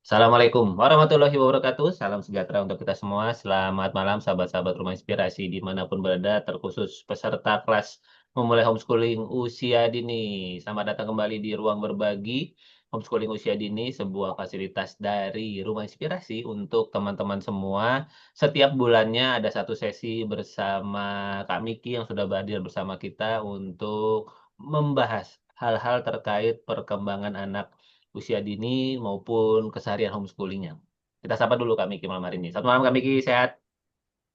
Assalamualaikum warahmatullahi wabarakatuh. Salam sejahtera untuk kita semua. Selamat malam sahabat-sahabat Rumah Inspirasi dimanapun berada, terkhusus peserta kelas memulai homeschooling usia dini. Selamat datang kembali di Ruang Berbagi Homeschooling Usia Dini, sebuah fasilitas dari Rumah Inspirasi untuk teman-teman semua. Setiap bulannya ada satu sesi bersama Kak Miki yang sudah hadir bersama kita untuk membahas hal-hal terkait perkembangan anak usia dini maupun keseharian homeschoolingnya. Kita sapa dulu Kak Miki malam hari ini. Selamat malam Kak Miki, sehat?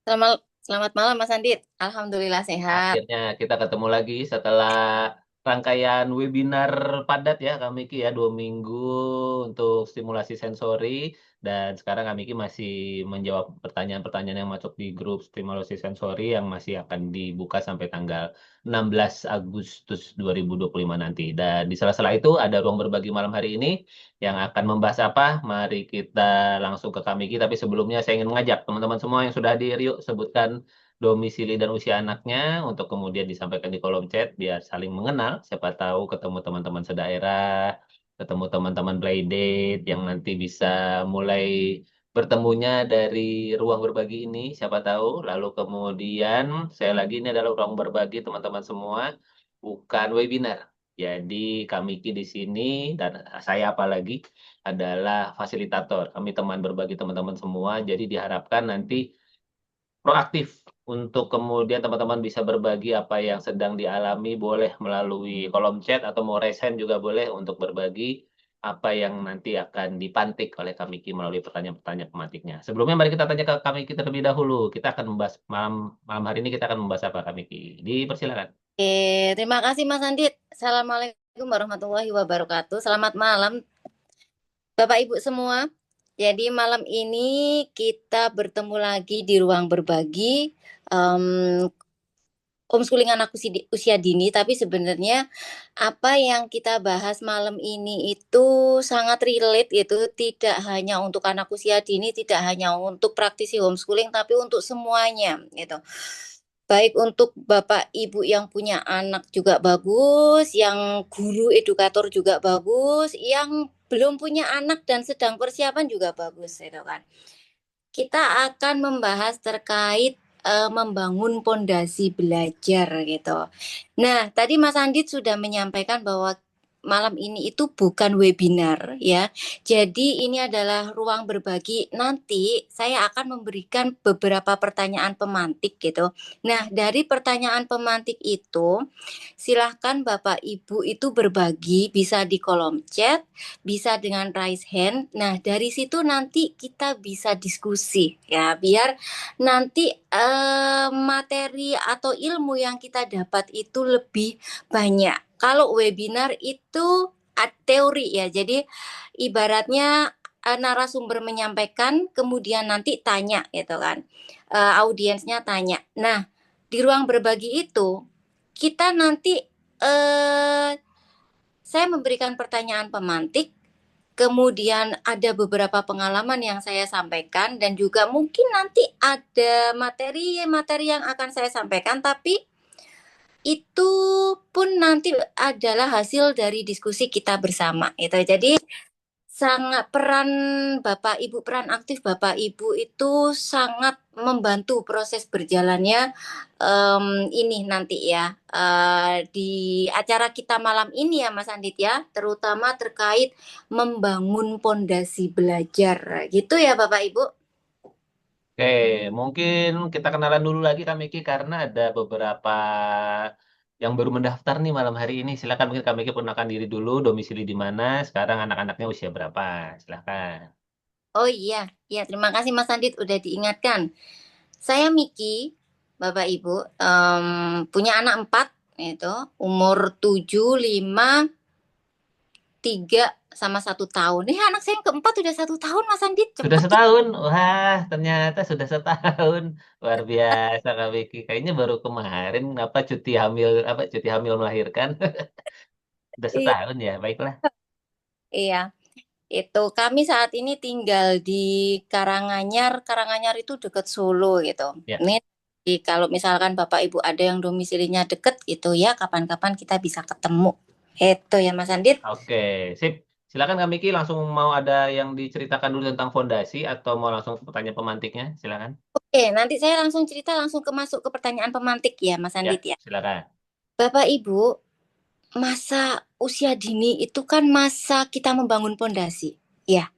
Selamat, selamat malam Mas Andit. Alhamdulillah sehat. Akhirnya kita ketemu lagi setelah rangkaian webinar padat ya Kak Miki ya, 2 minggu untuk stimulasi sensori. Dan sekarang Kak Miki masih menjawab pertanyaan-pertanyaan yang masuk di grup stimulasi sensori yang masih akan dibuka sampai tanggal 16 Agustus 2025 nanti. Dan di sela-sela itu ada ruang berbagi malam hari ini yang akan membahas apa? Mari kita langsung ke Kak Miki. Tapi sebelumnya saya ingin mengajak teman-teman semua yang sudah hadir, yuk sebutkan domisili dan usia anaknya untuk kemudian disampaikan di kolom chat biar saling mengenal. Siapa tahu ketemu teman-teman sedaerah, ketemu teman-teman playdate yang nanti bisa mulai bertemunya dari ruang berbagi ini. Siapa tahu. Lalu kemudian saya lagi ini adalah ruang berbagi teman-teman semua, bukan webinar. Jadi kami Ki di sini dan saya apalagi adalah fasilitator. Kami teman berbagi teman-teman semua. Jadi diharapkan nanti proaktif untuk kemudian teman-teman bisa berbagi apa yang sedang dialami, boleh melalui kolom chat atau mau raise hand juga boleh untuk berbagi apa yang nanti akan dipantik oleh Kamiki melalui pertanyaan-pertanyaan pematiknya. Sebelumnya mari kita tanya ke Kamiki terlebih dahulu. Kita akan membahas malam malam hari ini kita akan membahas apa Kamiki? Dipersilakan. Terima kasih Mas Andit. Assalamualaikum warahmatullahi wabarakatuh. Selamat malam Bapak Ibu semua. Jadi malam ini kita bertemu lagi di ruang berbagi. Em, Homeschooling anak usia dini, tapi sebenarnya apa yang kita bahas malam ini itu sangat relate, itu tidak hanya untuk anak usia dini, tidak hanya untuk praktisi homeschooling, tapi untuk semuanya gitu. Baik untuk Bapak Ibu yang punya anak juga bagus, yang guru edukator juga bagus, yang belum punya anak dan sedang persiapan juga bagus gitu kan. Kita akan membahas terkait membangun pondasi belajar gitu. Nah, tadi Mas Andit sudah menyampaikan bahwa malam ini itu bukan webinar ya. Jadi ini adalah ruang berbagi. Nanti saya akan memberikan beberapa pertanyaan pemantik gitu. Nah, dari pertanyaan pemantik itu silahkan Bapak Ibu itu berbagi, bisa di kolom chat, bisa dengan raise hand. Nah, dari situ nanti kita bisa diskusi ya, biar nanti materi atau ilmu yang kita dapat itu lebih banyak. Kalau webinar itu teori ya, jadi ibaratnya narasumber menyampaikan, kemudian nanti tanya gitu kan, audiensnya tanya. Nah, di ruang berbagi itu kita nanti saya memberikan pertanyaan pemantik, kemudian ada beberapa pengalaman yang saya sampaikan dan juga mungkin nanti ada materi-materi yang akan saya sampaikan, tapi itu pun nanti adalah hasil dari diskusi kita bersama itu. Jadi sangat peran aktif Bapak Ibu itu sangat membantu proses berjalannya ini nanti ya di acara kita malam ini ya Mas Andit ya, terutama terkait membangun pondasi belajar gitu ya Bapak Ibu. Oke, mungkin kita kenalan dulu lagi Kak Miki karena ada beberapa yang baru mendaftar nih malam hari ini. Silakan mungkin Kak Miki perkenalkan diri dulu, domisili di mana, sekarang anak-anaknya usia berapa. Silakan. Oh iya, ya terima kasih Mas Andit udah diingatkan. Saya Miki, Bapak Ibu, punya anak empat, itu umur 7, 5, 3 sama 1 tahun. Anak saya yang keempat udah 1 tahun, Mas Andit, Sudah cepet ya. setahun? Wah, ternyata sudah setahun. Luar biasa Kak Miki. Kayaknya baru kemarin apa cuti hamil melahirkan. Sudah Iya, setahun ya, baiklah. iya. Itu kami saat ini tinggal di Karanganyar. Karanganyar itu dekat Solo gitu. Ya. Ini kalau misalkan Bapak Ibu ada yang domisilinya deket gitu ya, kapan-kapan kita bisa ketemu. Itu ya Mas Andit. Oke, sip. Silakan Kak Miki, langsung mau ada yang diceritakan dulu tentang fondasi atau mau langsung ke pertanyaan pemantiknya? Silakan. Oke, nanti saya langsung cerita langsung masuk ke pertanyaan pemantik ya, Mas Ya, Andit ya. silakan. Bapak Ibu, masa usia dini itu kan masa kita membangun pondasi. Ya,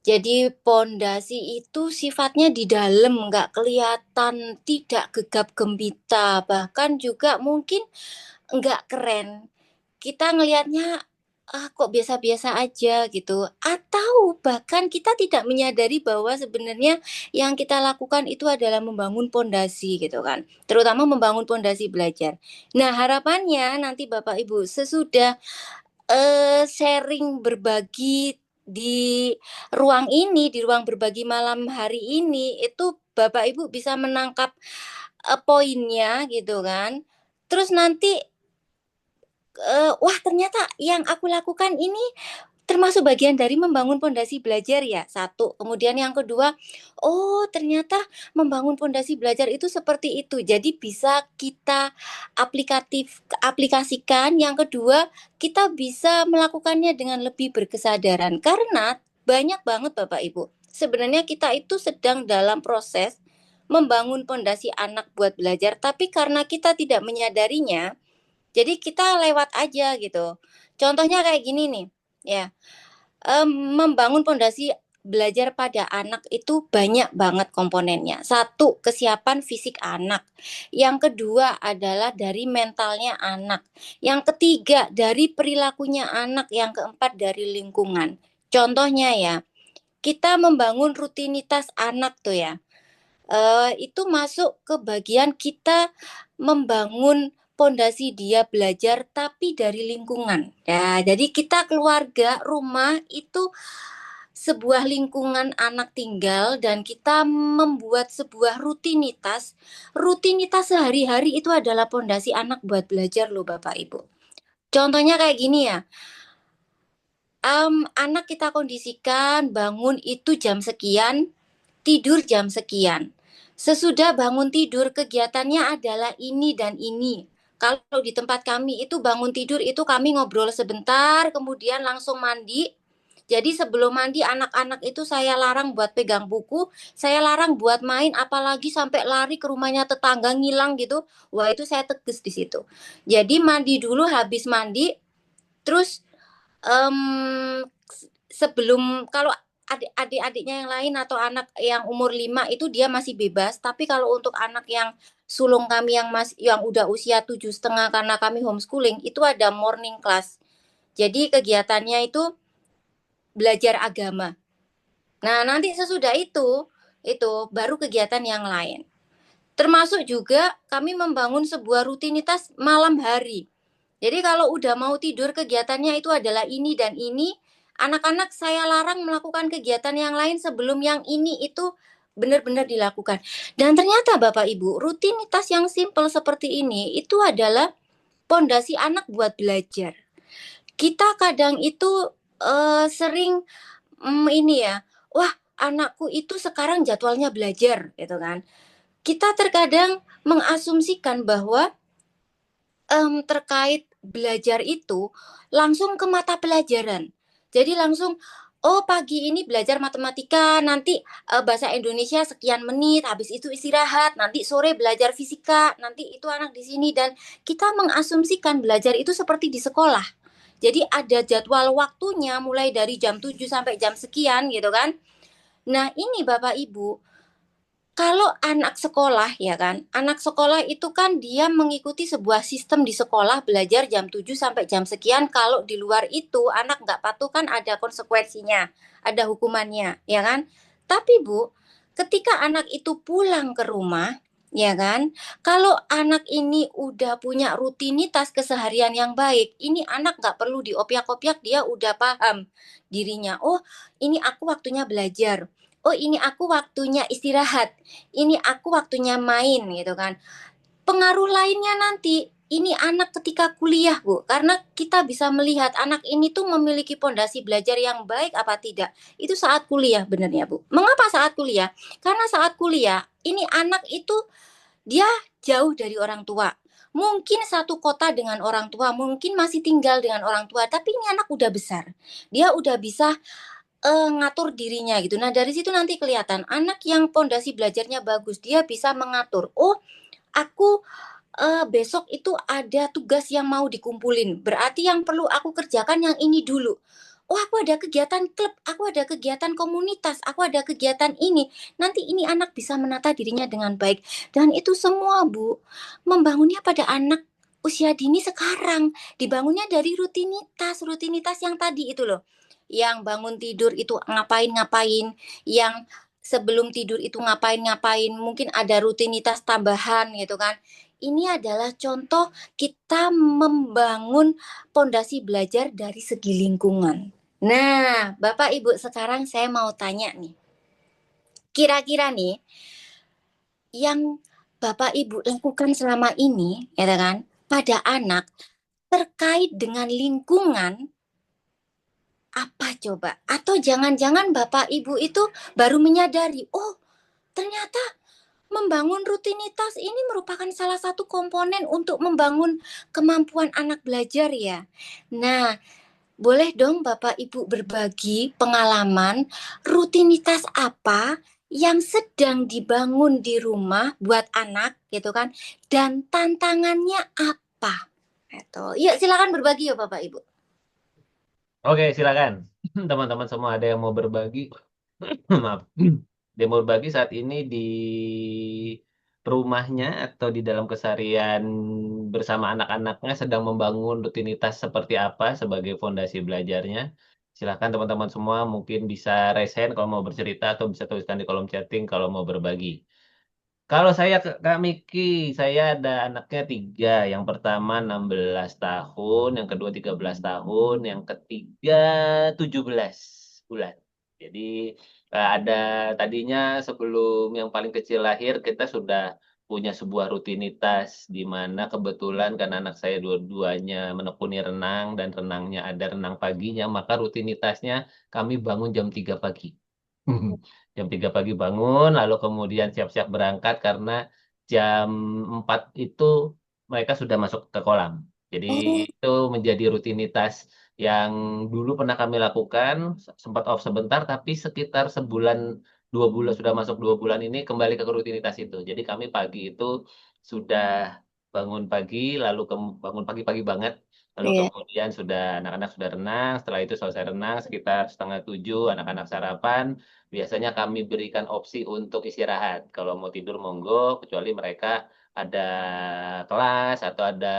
jadi pondasi itu sifatnya di dalam, nggak kelihatan, tidak gegap gempita, bahkan juga mungkin nggak keren. Kita ngelihatnya kok biasa-biasa aja gitu. Atau bahkan kita tidak menyadari bahwa sebenarnya yang kita lakukan itu adalah membangun pondasi gitu kan. Terutama membangun pondasi belajar. Nah, harapannya nanti Bapak Ibu sesudah sharing berbagi di ruang ini, di ruang berbagi malam hari ini, itu Bapak Ibu bisa menangkap poinnya gitu kan. Terus nanti wah ternyata yang aku lakukan ini termasuk bagian dari membangun pondasi belajar ya. Satu, kemudian yang kedua, oh ternyata membangun pondasi belajar itu seperti itu. Jadi bisa kita aplikasikan. Yang kedua, kita bisa melakukannya dengan lebih berkesadaran karena banyak banget Bapak Ibu. Sebenarnya kita itu sedang dalam proses membangun pondasi anak buat belajar, tapi karena kita tidak menyadarinya, jadi kita lewat aja gitu. Contohnya kayak gini nih, ya. Membangun pondasi belajar pada anak itu banyak banget komponennya. Satu, kesiapan fisik anak. Yang kedua adalah dari mentalnya anak. Yang ketiga, dari perilakunya anak. Yang keempat, dari lingkungan. Contohnya ya, kita membangun rutinitas anak tuh ya. Itu masuk ke bagian kita membangun pondasi dia belajar tapi dari lingkungan. Ya, jadi kita keluarga, rumah itu sebuah lingkungan anak tinggal dan kita membuat sebuah rutinitas. Rutinitas sehari-hari itu adalah pondasi anak buat belajar loh Bapak Ibu. Contohnya kayak gini ya. Anak kita kondisikan bangun itu jam sekian, tidur jam sekian. Sesudah bangun tidur kegiatannya adalah ini dan ini. Kalau di tempat kami itu bangun tidur itu kami ngobrol sebentar, kemudian langsung mandi. Jadi sebelum mandi anak-anak itu saya larang buat pegang buku, saya larang buat main, apalagi sampai lari ke rumahnya tetangga ngilang gitu. Wah itu saya tegas di situ. Jadi mandi dulu, habis mandi, terus um, sebelum kalau adik-adiknya yang lain atau anak yang umur 5 itu dia masih bebas, tapi kalau untuk anak yang sulung kami yang udah usia 7,5 karena kami homeschooling itu ada morning class. Jadi kegiatannya itu belajar agama. Nah, nanti sesudah itu baru kegiatan yang lain. Termasuk juga kami membangun sebuah rutinitas malam hari. Jadi kalau udah mau tidur kegiatannya itu adalah ini dan ini, anak-anak saya larang melakukan kegiatan yang lain sebelum yang ini itu benar-benar dilakukan. Dan ternyata Bapak Ibu, rutinitas yang simpel seperti ini itu adalah pondasi anak buat belajar. Kita kadang itu sering ini ya, wah anakku itu sekarang jadwalnya belajar gitu kan. Kita terkadang mengasumsikan bahwa terkait belajar itu langsung ke mata pelajaran. Jadi langsung, oh pagi ini belajar matematika, nanti bahasa Indonesia sekian menit, habis itu istirahat, nanti sore belajar fisika, nanti itu anak di sini. Dan kita mengasumsikan belajar itu seperti di sekolah. Jadi ada jadwal waktunya mulai dari jam 7 sampai jam sekian gitu kan. Nah ini Bapak Ibu, kalau anak sekolah ya kan, anak sekolah itu kan dia mengikuti sebuah sistem di sekolah belajar jam 7 sampai jam sekian. Kalau di luar itu anak nggak patuh kan ada konsekuensinya, ada hukumannya, ya kan? Tapi Bu, ketika anak itu pulang ke rumah, ya kan? Kalau anak ini udah punya rutinitas keseharian yang baik, ini anak nggak perlu diopiak-opiak, dia udah paham dirinya. Oh, ini aku waktunya belajar. Oh ini aku waktunya istirahat, ini aku waktunya main gitu kan. Pengaruh lainnya nanti, ini anak ketika kuliah Bu, karena kita bisa melihat anak ini tuh memiliki pondasi belajar yang baik apa tidak. Itu saat kuliah benernya Bu. Mengapa saat kuliah? Karena saat kuliah, ini anak itu dia jauh dari orang tua. mungkin satu kota dengan orang tua, mungkin masih tinggal dengan orang tua, tapi ini anak udah besar. Dia udah bisa ngatur dirinya gitu. Nah, dari situ nanti kelihatan anak yang pondasi belajarnya bagus, dia bisa mengatur. Oh, aku besok itu ada tugas yang mau dikumpulin. Berarti yang perlu aku kerjakan yang ini dulu. Oh, aku ada kegiatan klub, aku ada kegiatan komunitas, aku ada kegiatan ini. Nanti ini anak bisa menata dirinya dengan baik. Dan itu semua, Bu, membangunnya pada anak usia dini sekarang. Dibangunnya dari rutinitas, rutinitas yang tadi itu loh. Yang bangun tidur itu ngapain-ngapain, yang sebelum tidur itu ngapain-ngapain, mungkin ada rutinitas tambahan gitu kan. Ini adalah contoh kita membangun pondasi belajar dari segi lingkungan. Nah, Bapak Ibu, sekarang saya mau tanya nih. Kira-kira nih, yang Bapak Ibu lakukan selama ini, ya kan, pada anak terkait dengan lingkungan apa coba? Atau jangan-jangan Bapak Ibu itu baru menyadari, oh, ternyata membangun rutinitas ini merupakan salah satu komponen untuk membangun kemampuan anak belajar ya. Nah, boleh dong Bapak Ibu berbagi pengalaman rutinitas apa yang sedang dibangun di rumah buat anak gitu kan, dan tantangannya apa? Itu. Yuk silakan berbagi ya Bapak Ibu. Oke, silakan. Teman-teman semua ada yang mau berbagi? Maaf. Dia mau berbagi saat ini di rumahnya atau di dalam keseharian bersama anak-anaknya sedang membangun rutinitas seperti apa sebagai fondasi belajarnya. Silakan teman-teman semua mungkin bisa raise hand kalau mau bercerita atau bisa tuliskan di kolom chatting kalau mau berbagi. Kalau saya Kak Miki, saya ada anaknya tiga. Yang pertama 16 tahun, yang kedua 13 tahun, yang ketiga 17 bulan. Jadi ada tadinya sebelum yang paling kecil lahir kita sudah punya sebuah rutinitas di mana kebetulan karena anak saya dua-duanya menekuni renang dan renangnya ada renang paginya, maka rutinitasnya kami bangun jam 3 pagi. Jam 3 pagi bangun, lalu kemudian siap-siap berangkat karena jam 4 itu mereka sudah masuk ke kolam. Jadi Oh, itu menjadi rutinitas yang dulu pernah kami lakukan, sempat off sebentar, tapi sekitar sebulan, 2 bulan, sudah masuk 2 bulan ini kembali ke rutinitas itu. Jadi kami pagi itu sudah bangun pagi, lalu bangun pagi-pagi banget, lalu iya. kemudian sudah anak-anak sudah renang, setelah itu selesai renang sekitar setengah 7, anak-anak sarapan, biasanya kami berikan opsi untuk istirahat. Kalau mau tidur monggo, kecuali mereka ada kelas atau ada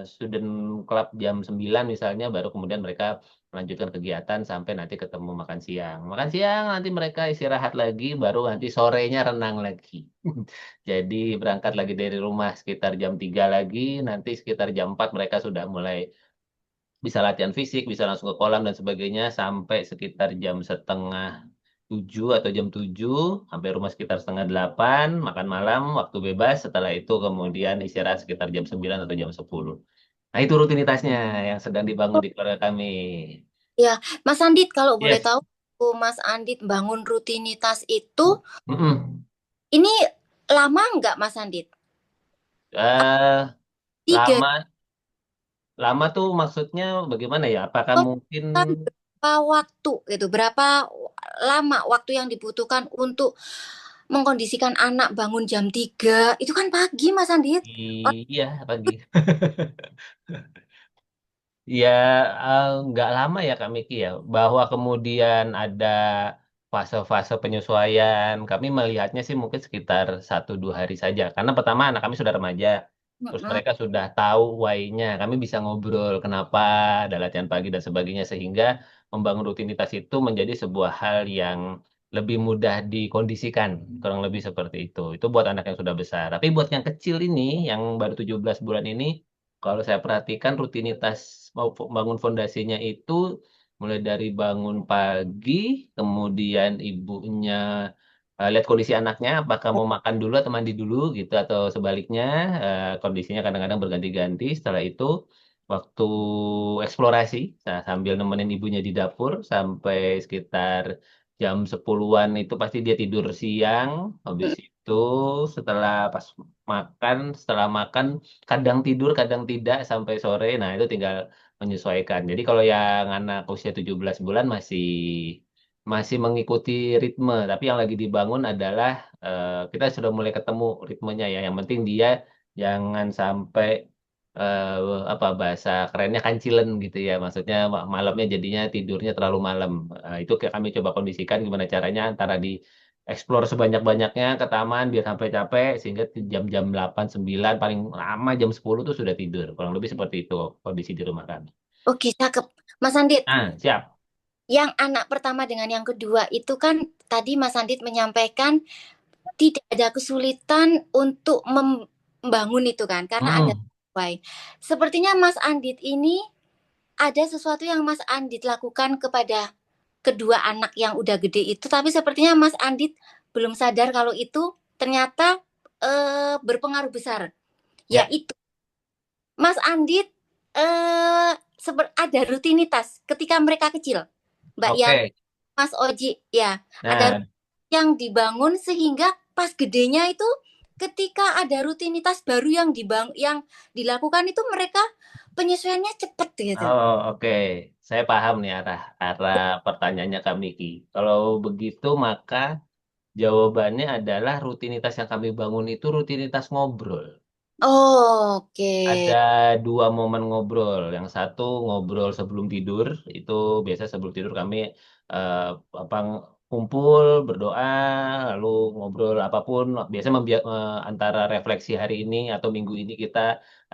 student club jam 9 misalnya, baru kemudian mereka melanjutkan kegiatan sampai nanti ketemu makan siang. Makan siang nanti mereka istirahat lagi, baru nanti sorenya renang lagi. Jadi berangkat lagi dari rumah sekitar jam 3 lagi, nanti sekitar jam 4 mereka sudah mulai bisa latihan fisik, bisa langsung ke kolam dan sebagainya sampai sekitar jam setengah 7 atau jam 7 sampai rumah sekitar setengah 8, makan malam, waktu bebas, setelah itu kemudian istirahat sekitar jam 9 atau jam 10. Nah itu rutinitasnya yang sedang dibangun di keluarga kami. Ya, Mas Andit kalau boleh Yes. tahu, Mas Andit bangun rutinitas itu, Mm-mm. ini lama nggak Mas Andit? Eh, Tiga lama, lama tuh maksudnya bagaimana ya? Apakah tahun mungkin kan berapa waktu gitu? Berapa lama waktu yang dibutuhkan untuk mengkondisikan anak bangun jam 3? Itu kan pagi Mas Andit. Oh, iya pagi? Ya, nggak lama ya Kak Miki ya, bahwa kemudian ada fase-fase penyesuaian. Kami melihatnya sih mungkin sekitar 1 2 hari saja. Karena pertama anak kami sudah remaja, terus mm-mm. mereka sudah tahu why-nya. Kami bisa ngobrol kenapa ada latihan pagi dan sebagainya, sehingga membangun rutinitas itu menjadi sebuah hal yang lebih mudah dikondisikan, kurang lebih seperti itu. Itu buat anak yang sudah besar. Tapi buat yang kecil ini, yang baru 17 bulan ini, kalau saya perhatikan rutinitas mau bangun fondasinya itu mulai dari bangun pagi, kemudian ibunya lihat kondisi anaknya, apakah mau makan dulu atau mandi dulu gitu, atau sebaliknya, kondisinya kadang-kadang berganti-ganti. Setelah itu waktu eksplorasi, nah, sambil nemenin ibunya di dapur sampai sekitar jam 10-an itu pasti dia tidur siang. Habis itu setelah makan kadang tidur, kadang tidak sampai sore. Nah, itu tinggal menyesuaikan. Jadi kalau yang anak usia 17 bulan masih masih mengikuti ritme, tapi yang lagi dibangun adalah kita sudah mulai ketemu ritmenya ya. Yang penting dia jangan sampai apa bahasa kerennya kancilen gitu ya. Maksudnya malamnya jadinya tidurnya terlalu malam. Itu kami coba kondisikan gimana caranya antara di explore sebanyak-banyaknya ke taman biar sampai capek sehingga jam-jam 8 9 paling lama jam 10 tuh sudah tidur. Kurang lebih seperti itu kondisi di rumah kami. Oke, cakep. Mas Andit, Ah, siap. yang anak pertama dengan yang kedua itu kan tadi Mas Andit menyampaikan tidak ada kesulitan untuk membangun itu kan, karena ada Hmm, wifi. Sepertinya Mas Andit ini ada sesuatu yang Mas Andit lakukan kepada kedua anak yang udah gede itu, tapi sepertinya Mas Andit belum sadar kalau itu ternyata berpengaruh besar. ya, Yaitu Mas Andit ada rutinitas ketika mereka kecil, Mbak Yang, oke. Mas Oji, ya ada Nah, yang dibangun sehingga pas gedenya itu ketika ada rutinitas baru yang dilakukan itu mereka penyesuaiannya cepet gitu. oh oke. Saya paham nih arah arah pertanyaannya Kak Miki. Kalau begitu maka jawabannya adalah rutinitas yang kami bangun itu rutinitas ngobrol. Oh, oke. Ada dua momen ngobrol. Yang satu ngobrol sebelum tidur. Itu biasa sebelum tidur kami eh, apa kumpul berdoa lalu ngobrol apapun. Biasa antara refleksi hari ini atau minggu ini kita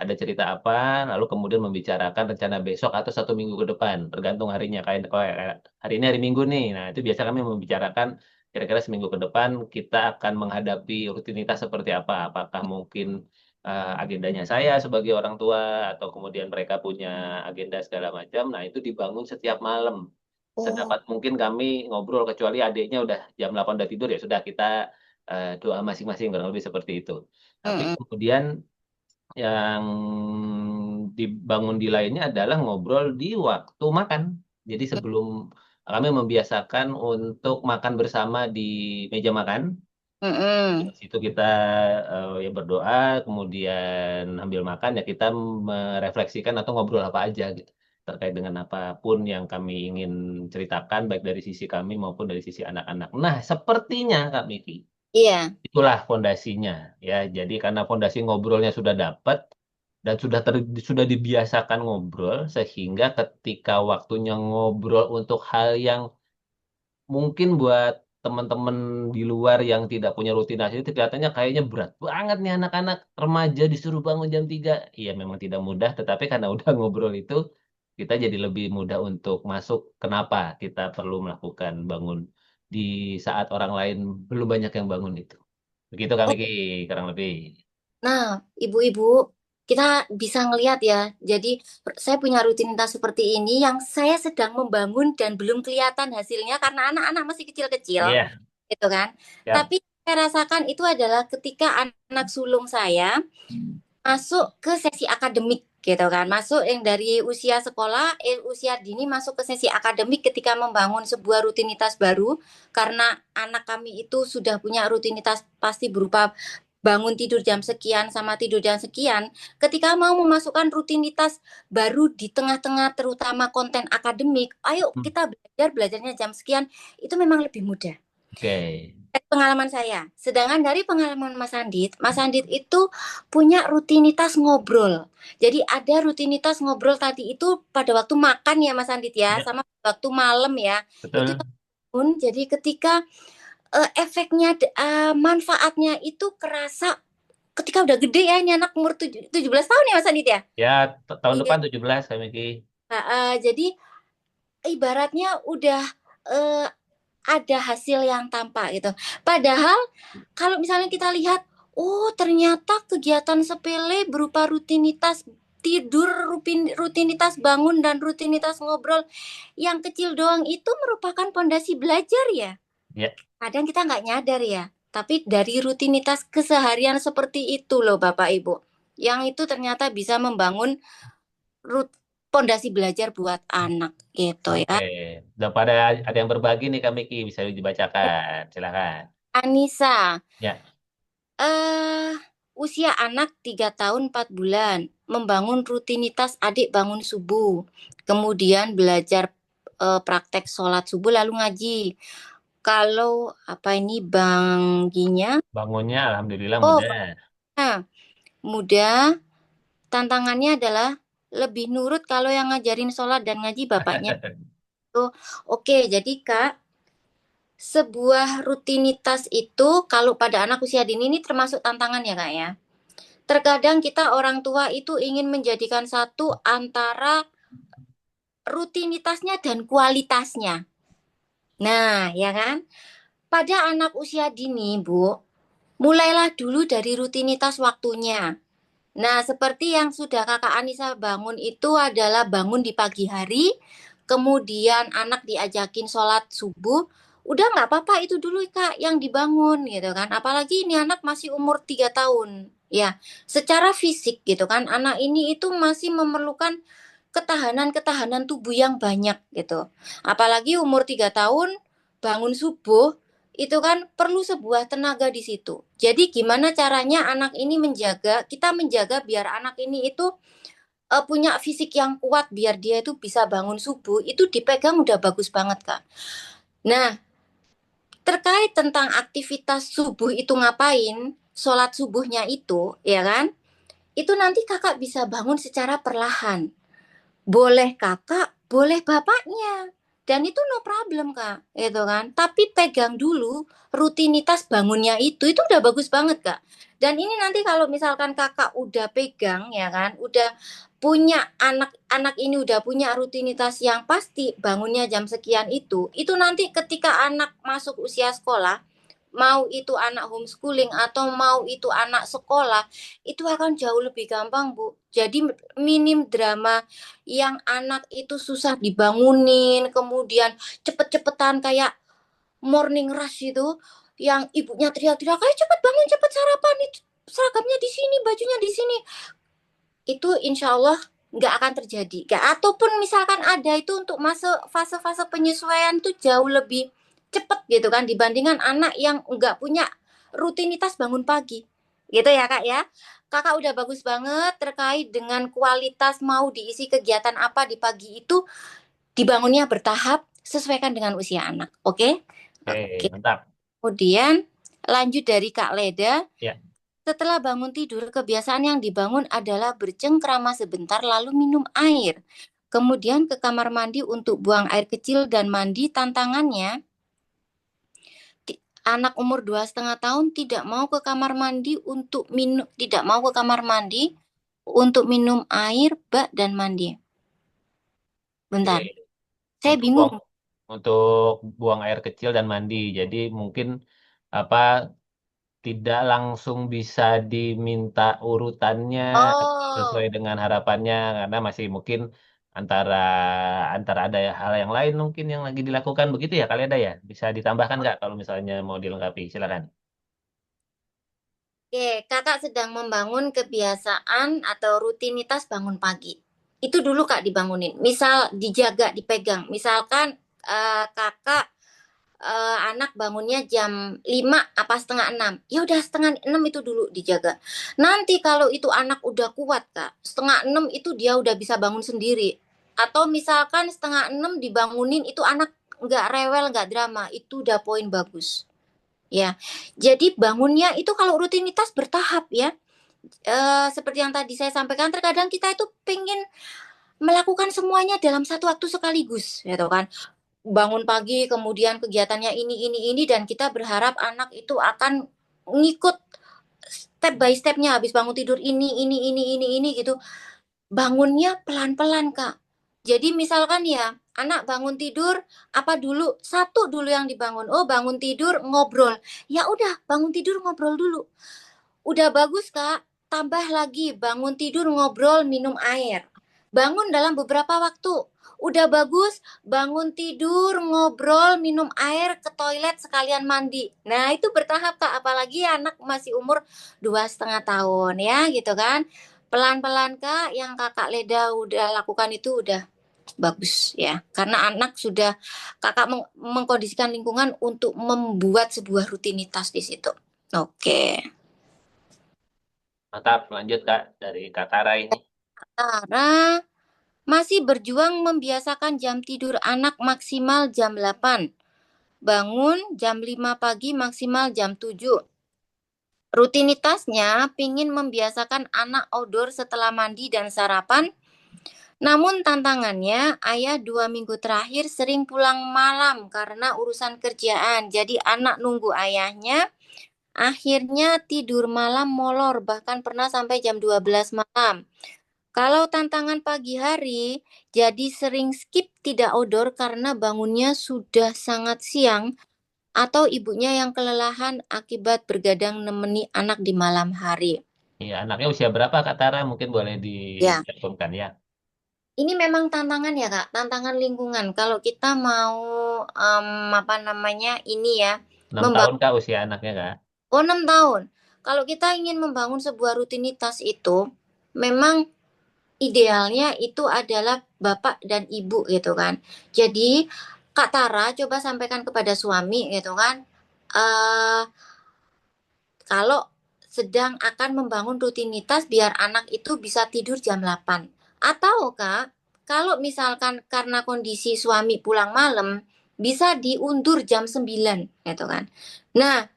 ada cerita apa, lalu kemudian membicarakan rencana besok atau 1 minggu ke depan, tergantung harinya. Kayak hari ini hari Minggu nih. Nah itu biasa kami membicarakan kira-kira seminggu ke depan kita akan menghadapi rutinitas seperti apa. Apakah mungkin agendanya saya sebagai orang tua atau kemudian mereka punya agenda segala macam. Nah, itu dibangun setiap malam. Oh, Sedapat mungkin kami ngobrol kecuali adiknya udah jam 8 udah tidur ya sudah kita doa masing-masing kurang lebih seperti itu. Tapi mm-mm, kemudian yang dibangun di lainnya adalah ngobrol di waktu makan. Jadi sebelum kami membiasakan untuk makan bersama di meja makan. Di mm-mm. situ kita ya berdoa, kemudian ambil makan ya kita merefleksikan atau ngobrol apa aja gitu terkait dengan apapun yang kami ingin ceritakan baik dari sisi kami maupun dari sisi anak-anak. Nah, sepertinya Kak Miki, Iya. itulah fondasinya ya. Jadi karena fondasi ngobrolnya sudah dapat dan sudah dibiasakan ngobrol sehingga ketika waktunya ngobrol untuk hal yang mungkin buat teman-teman di luar yang tidak punya rutinitas itu kelihatannya kayaknya berat banget nih anak-anak remaja disuruh bangun jam 3. Iya memang tidak mudah, tetapi karena udah ngobrol itu kita jadi lebih mudah untuk masuk kenapa kita perlu melakukan bangun di saat orang lain belum banyak yang bangun itu. Begitu kami Oh, Ki, kurang lebih. nah, ibu-ibu, kita bisa ngelihat ya. Jadi, saya punya rutinitas seperti ini yang saya sedang membangun dan belum kelihatan hasilnya karena anak-anak masih kecil-kecil, Iya, gitu kan. siap. Tapi saya rasakan itu adalah ketika anak sulung saya masuk ke sesi akademik gitu kan, masuk yang dari usia sekolah, usia dini masuk ke sesi akademik ketika membangun sebuah rutinitas baru karena anak kami itu sudah punya rutinitas pasti berupa bangun tidur jam sekian sama tidur jam sekian. Ketika mau memasukkan rutinitas baru di tengah-tengah terutama konten akademik, ayo Hmm, kita belajarnya jam sekian, itu memang lebih mudah. oke. Dari pengalaman saya. Sedangkan dari pengalaman Mas Andit itu punya rutinitas ngobrol. Jadi ada rutinitas ngobrol tadi itu pada waktu makan ya Mas Andit ya, Ya, sama waktu malam ya. Itu betul. pun jadi ketika efeknya, manfaatnya itu kerasa ketika udah gede ya, ini anak umur 17 tahun ya Mas Andit ya. Ya, tahun Iya. depan 17 kami Ki. Jadi ibaratnya udah eh, ada hasil yang tampak gitu. Padahal kalau misalnya kita lihat, oh ternyata kegiatan sepele berupa rutinitas tidur, rutinitas bangun dan rutinitas ngobrol yang kecil doang itu merupakan pondasi belajar ya. Ya, Kadang kita nggak nyadar ya. Tapi dari rutinitas keseharian seperti itu loh Bapak Ibu. Yang itu ternyata bisa membangun rut pondasi belajar buat anak gitu ya. oke. Udah pada ada yang berbagi nih kami Ki, bisa dibacakan. Silakan. Anissa, Ya. eh Usia anak 3 tahun 4 bulan, membangun rutinitas adik bangun subuh, kemudian belajar praktek sholat subuh lalu ngaji. Kalau apa ini bangginya? Bangunnya alhamdulillah Oh, mudah. nah, mudah. Tantangannya adalah lebih nurut kalau yang ngajarin sholat dan ngaji bapaknya. Tuh, oke, jadi Kak, sebuah rutinitas itu kalau pada anak usia dini ini termasuk tantangan ya Kak ya. Terkadang kita orang tua itu ingin menjadikan satu antara rutinitasnya dan kualitasnya. Nah, ya kan? Pada anak usia dini, Bu, mulailah dulu dari rutinitas waktunya. Nah, seperti yang sudah Kakak Anissa bangun itu adalah bangun di pagi hari, kemudian anak diajakin sholat subuh, udah nggak apa-apa itu dulu Kak yang dibangun gitu kan. Apalagi ini anak masih umur 3 tahun. Ya, secara fisik gitu kan, anak ini itu masih memerlukan ketahanan-ketahanan tubuh yang banyak gitu. Apalagi umur 3 tahun, bangun subuh, itu kan perlu sebuah tenaga di situ. Jadi gimana caranya anak ini kita menjaga biar anak ini itu punya fisik yang kuat biar dia itu bisa bangun subuh, itu dipegang udah bagus banget Kak. Nah, terkait tentang aktivitas subuh itu ngapain, sholat subuhnya itu, ya kan, itu nanti kakak bisa bangun secara perlahan. Boleh kakak, boleh bapaknya. Dan itu no problem kak, gitu kan. Tapi pegang dulu rutinitas bangunnya itu udah bagus banget kak. Dan ini nanti kalau misalkan kakak udah pegang ya kan, udah punya anak-anak ini udah punya rutinitas yang pasti bangunnya jam sekian itu nanti ketika anak masuk usia sekolah, mau itu anak homeschooling atau mau itu anak sekolah, itu akan jauh lebih gampang, Bu. Jadi minim drama yang anak itu susah dibangunin, kemudian cepet-cepetan kayak morning rush itu, yang ibunya teriak-teriak, ayo cepet bangun, cepet sarapan, itu seragamnya di sini, bajunya di sini. Itu insya Allah nggak akan terjadi. Gak, ataupun misalkan ada itu untuk fase-fase penyesuaian tuh jauh lebih cepet gitu kan dibandingkan anak yang nggak punya rutinitas bangun pagi. Gitu ya Kak ya. Kakak udah bagus banget terkait dengan kualitas mau diisi kegiatan apa di pagi itu dibangunnya bertahap sesuaikan dengan usia anak. Oke? Oke, Oke. mantap. Kemudian lanjut dari Kak Leda. Ya. Setelah bangun tidur, kebiasaan yang dibangun adalah bercengkrama sebentar lalu minum air. Kemudian ke kamar mandi untuk buang air kecil dan mandi. Tantangannya, anak umur 2,5 tahun tidak mau ke kamar mandi untuk minum, tidak mau ke kamar mandi untuk minum air, bak dan mandi. Oke. Bentar, saya Untuk bingung. buang untuk buang air kecil dan mandi. Jadi mungkin apa tidak langsung bisa diminta urutannya sesuai Oh, dengan harapannya karena masih mungkin antara antara ada hal yang lain mungkin yang lagi dilakukan begitu ya kali ada ya. Bisa ditambahkan nggak kalau misalnya mau dilengkapi? Silakan. oke, kakak sedang membangun kebiasaan atau rutinitas bangun pagi. Itu dulu kak dibangunin. Misal dijaga, dipegang. Misalkan kakak anak bangunnya jam 5 apa setengah 6. Ya udah setengah 6 itu dulu dijaga. Nanti kalau itu anak udah kuat kak, setengah 6 itu dia udah bisa bangun sendiri. Atau misalkan setengah 6 dibangunin itu anak nggak rewel, nggak drama. Itu udah poin bagus. Ya, jadi bangunnya itu kalau rutinitas bertahap ya. Seperti yang tadi saya sampaikan, terkadang kita itu pengen melakukan semuanya dalam satu waktu sekaligus, gitu kan. Bangun pagi, kemudian kegiatannya ini, dan kita berharap anak itu akan ngikut step by stepnya. Habis bangun tidur ini gitu. Bangunnya pelan-pelan, Kak. Jadi misalkan ya, anak bangun tidur, apa dulu? Satu dulu yang dibangun. Oh, bangun tidur, ngobrol. Ya udah, bangun tidur, ngobrol dulu. Udah bagus, Kak. Tambah lagi, bangun tidur, ngobrol, minum air. Bangun dalam beberapa waktu. Udah bagus, bangun tidur, ngobrol, minum air, ke toilet, sekalian mandi. Nah, itu bertahap, Kak. Apalagi anak masih umur 2,5 tahun, ya, gitu kan. Pelan-pelan, Kak, yang Kakak Leda udah lakukan itu udah bagus, ya. Karena anak sudah, Kakak mengkondisikan lingkungan untuk membuat sebuah rutinitas di situ. Oke. Mantap, lanjut Kak dari Kak Tara ini. Tara masih berjuang membiasakan jam tidur anak maksimal jam 8. Bangun jam 5 pagi maksimal jam 7. Rutinitasnya pingin membiasakan anak outdoor setelah mandi dan sarapan. Namun tantangannya, ayah 2 minggu terakhir sering pulang malam karena urusan kerjaan. Jadi anak nunggu ayahnya, akhirnya tidur malam molor, bahkan pernah sampai jam 12 malam. Kalau tantangan pagi hari, jadi sering skip tidak outdoor karena bangunnya sudah sangat siang atau ibunya yang kelelahan akibat bergadang nemeni anak di malam hari. Iya, anaknya usia berapa Kak Tara? Mungkin boleh Ya, dicantumkan ya. ini memang tantangan ya Kak, tantangan lingkungan. Kalau kita mau apa namanya ini ya, 6 tahun membangun Kak usia anaknya Kak. 6 tahun. Kalau kita ingin membangun sebuah rutinitas itu, memang idealnya itu adalah bapak dan ibu gitu kan. Jadi Kak Tara coba sampaikan kepada suami gitu kan. eh Kalau sedang akan membangun rutinitas biar anak itu bisa tidur jam 8. Atau Kak, kalau misalkan karena kondisi suami pulang malam, bisa diundur jam 9 gitu kan. Nah,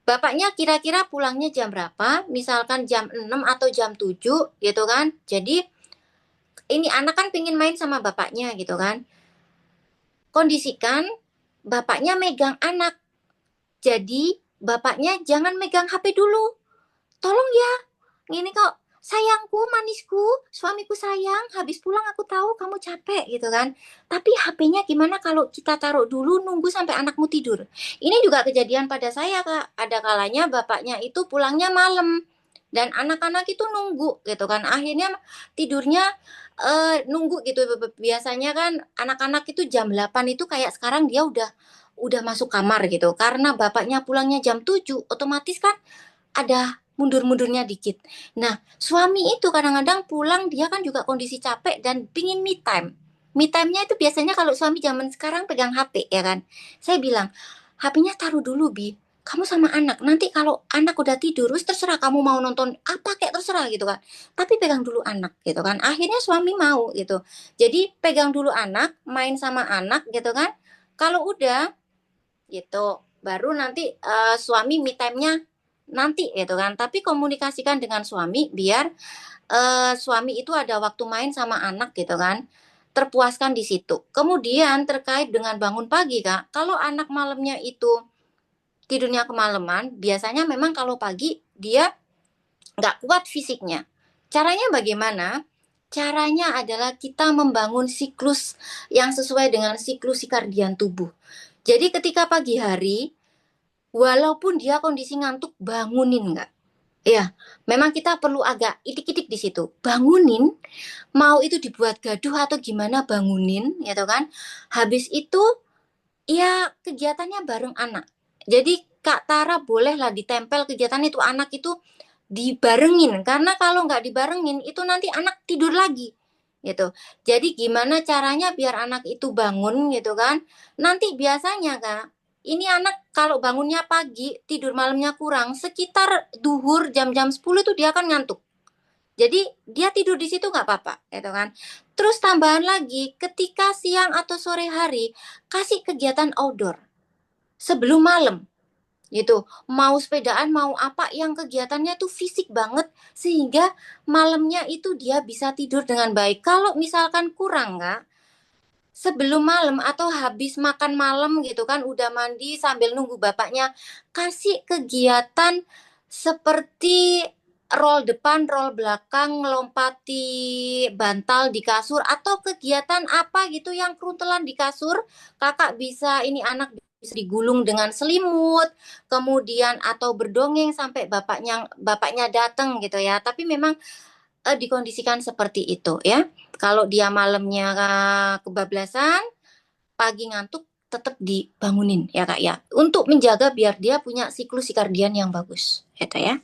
bapaknya kira-kira pulangnya jam berapa? Misalkan jam 6 atau jam 7 gitu kan. Jadi ini anak kan pengen main sama bapaknya gitu kan. Kondisikan bapaknya megang anak. Jadi bapaknya jangan megang HP dulu. Tolong ya, ini kok sayangku, manisku, suamiku sayang, habis pulang aku tahu kamu capek gitu kan. Tapi HP-nya gimana kalau kita taruh dulu nunggu sampai anakmu tidur. Ini juga kejadian pada saya, Kak. Ada kalanya bapaknya itu pulangnya malam dan anak-anak itu nunggu gitu kan. Akhirnya tidurnya nunggu gitu. Biasanya kan anak-anak itu jam 8 itu kayak sekarang dia udah masuk kamar gitu. Karena bapaknya pulangnya jam 7, otomatis kan ada mundur-mundurnya dikit. Nah, suami itu kadang-kadang pulang dia kan juga kondisi capek dan pingin me time. Me time-nya itu biasanya kalau suami zaman sekarang pegang HP ya kan. Saya bilang, HP-nya taruh dulu Bi. Kamu sama anak. Nanti kalau anak udah tidur, terus terserah kamu mau nonton apa kayak terserah gitu kan. Tapi pegang dulu anak gitu kan. Akhirnya suami mau gitu. Jadi pegang dulu anak, main sama anak gitu kan. Kalau udah gitu, baru nanti suami me time-nya nanti gitu kan. Tapi komunikasikan dengan suami biar suami itu ada waktu main sama anak gitu kan. Terpuaskan di situ. Kemudian terkait dengan bangun pagi Kak, kalau anak malamnya itu tidurnya kemalaman, biasanya memang kalau pagi dia nggak kuat fisiknya. Caranya bagaimana? Caranya adalah kita membangun siklus yang sesuai dengan siklus sikardian tubuh. Jadi ketika pagi hari, walaupun dia kondisi ngantuk, bangunin nggak? Ya, memang kita perlu agak itik-itik di situ. Bangunin, mau itu dibuat gaduh atau gimana bangunin, gitu kan. Habis itu, ya kegiatannya bareng anak. Jadi Kak Tara bolehlah ditempel kegiatan itu anak itu dibarengin. Karena kalau nggak dibarengin, itu nanti anak tidur lagi. Gitu. Jadi gimana caranya biar anak itu bangun gitu kan. Nanti biasanya Kak, ini anak kalau bangunnya pagi, tidur malamnya kurang, sekitar duhur jam-jam 10 itu dia akan ngantuk. Jadi dia tidur di situ nggak apa-apa, gitu kan. Terus tambahan lagi, ketika siang atau sore hari, kasih kegiatan outdoor sebelum malam, gitu. Mau sepedaan, mau apa yang kegiatannya tuh fisik banget, sehingga malamnya itu dia bisa tidur dengan baik. Kalau misalkan kurang, nggak, sebelum malam atau habis makan malam gitu kan udah mandi sambil nunggu bapaknya kasih kegiatan seperti roll depan, roll belakang, ngelompati bantal di kasur atau kegiatan apa gitu yang keruntelan di kasur. Kakak bisa ini anak bisa digulung dengan selimut, kemudian atau berdongeng sampai bapaknya datang gitu ya. Tapi memang dikondisikan seperti itu ya. Kalau dia malamnya kebablasan, pagi ngantuk, tetap dibangunin ya Kak ya. Untuk menjaga biar dia punya siklus sikardian yang bagus. Itu ya.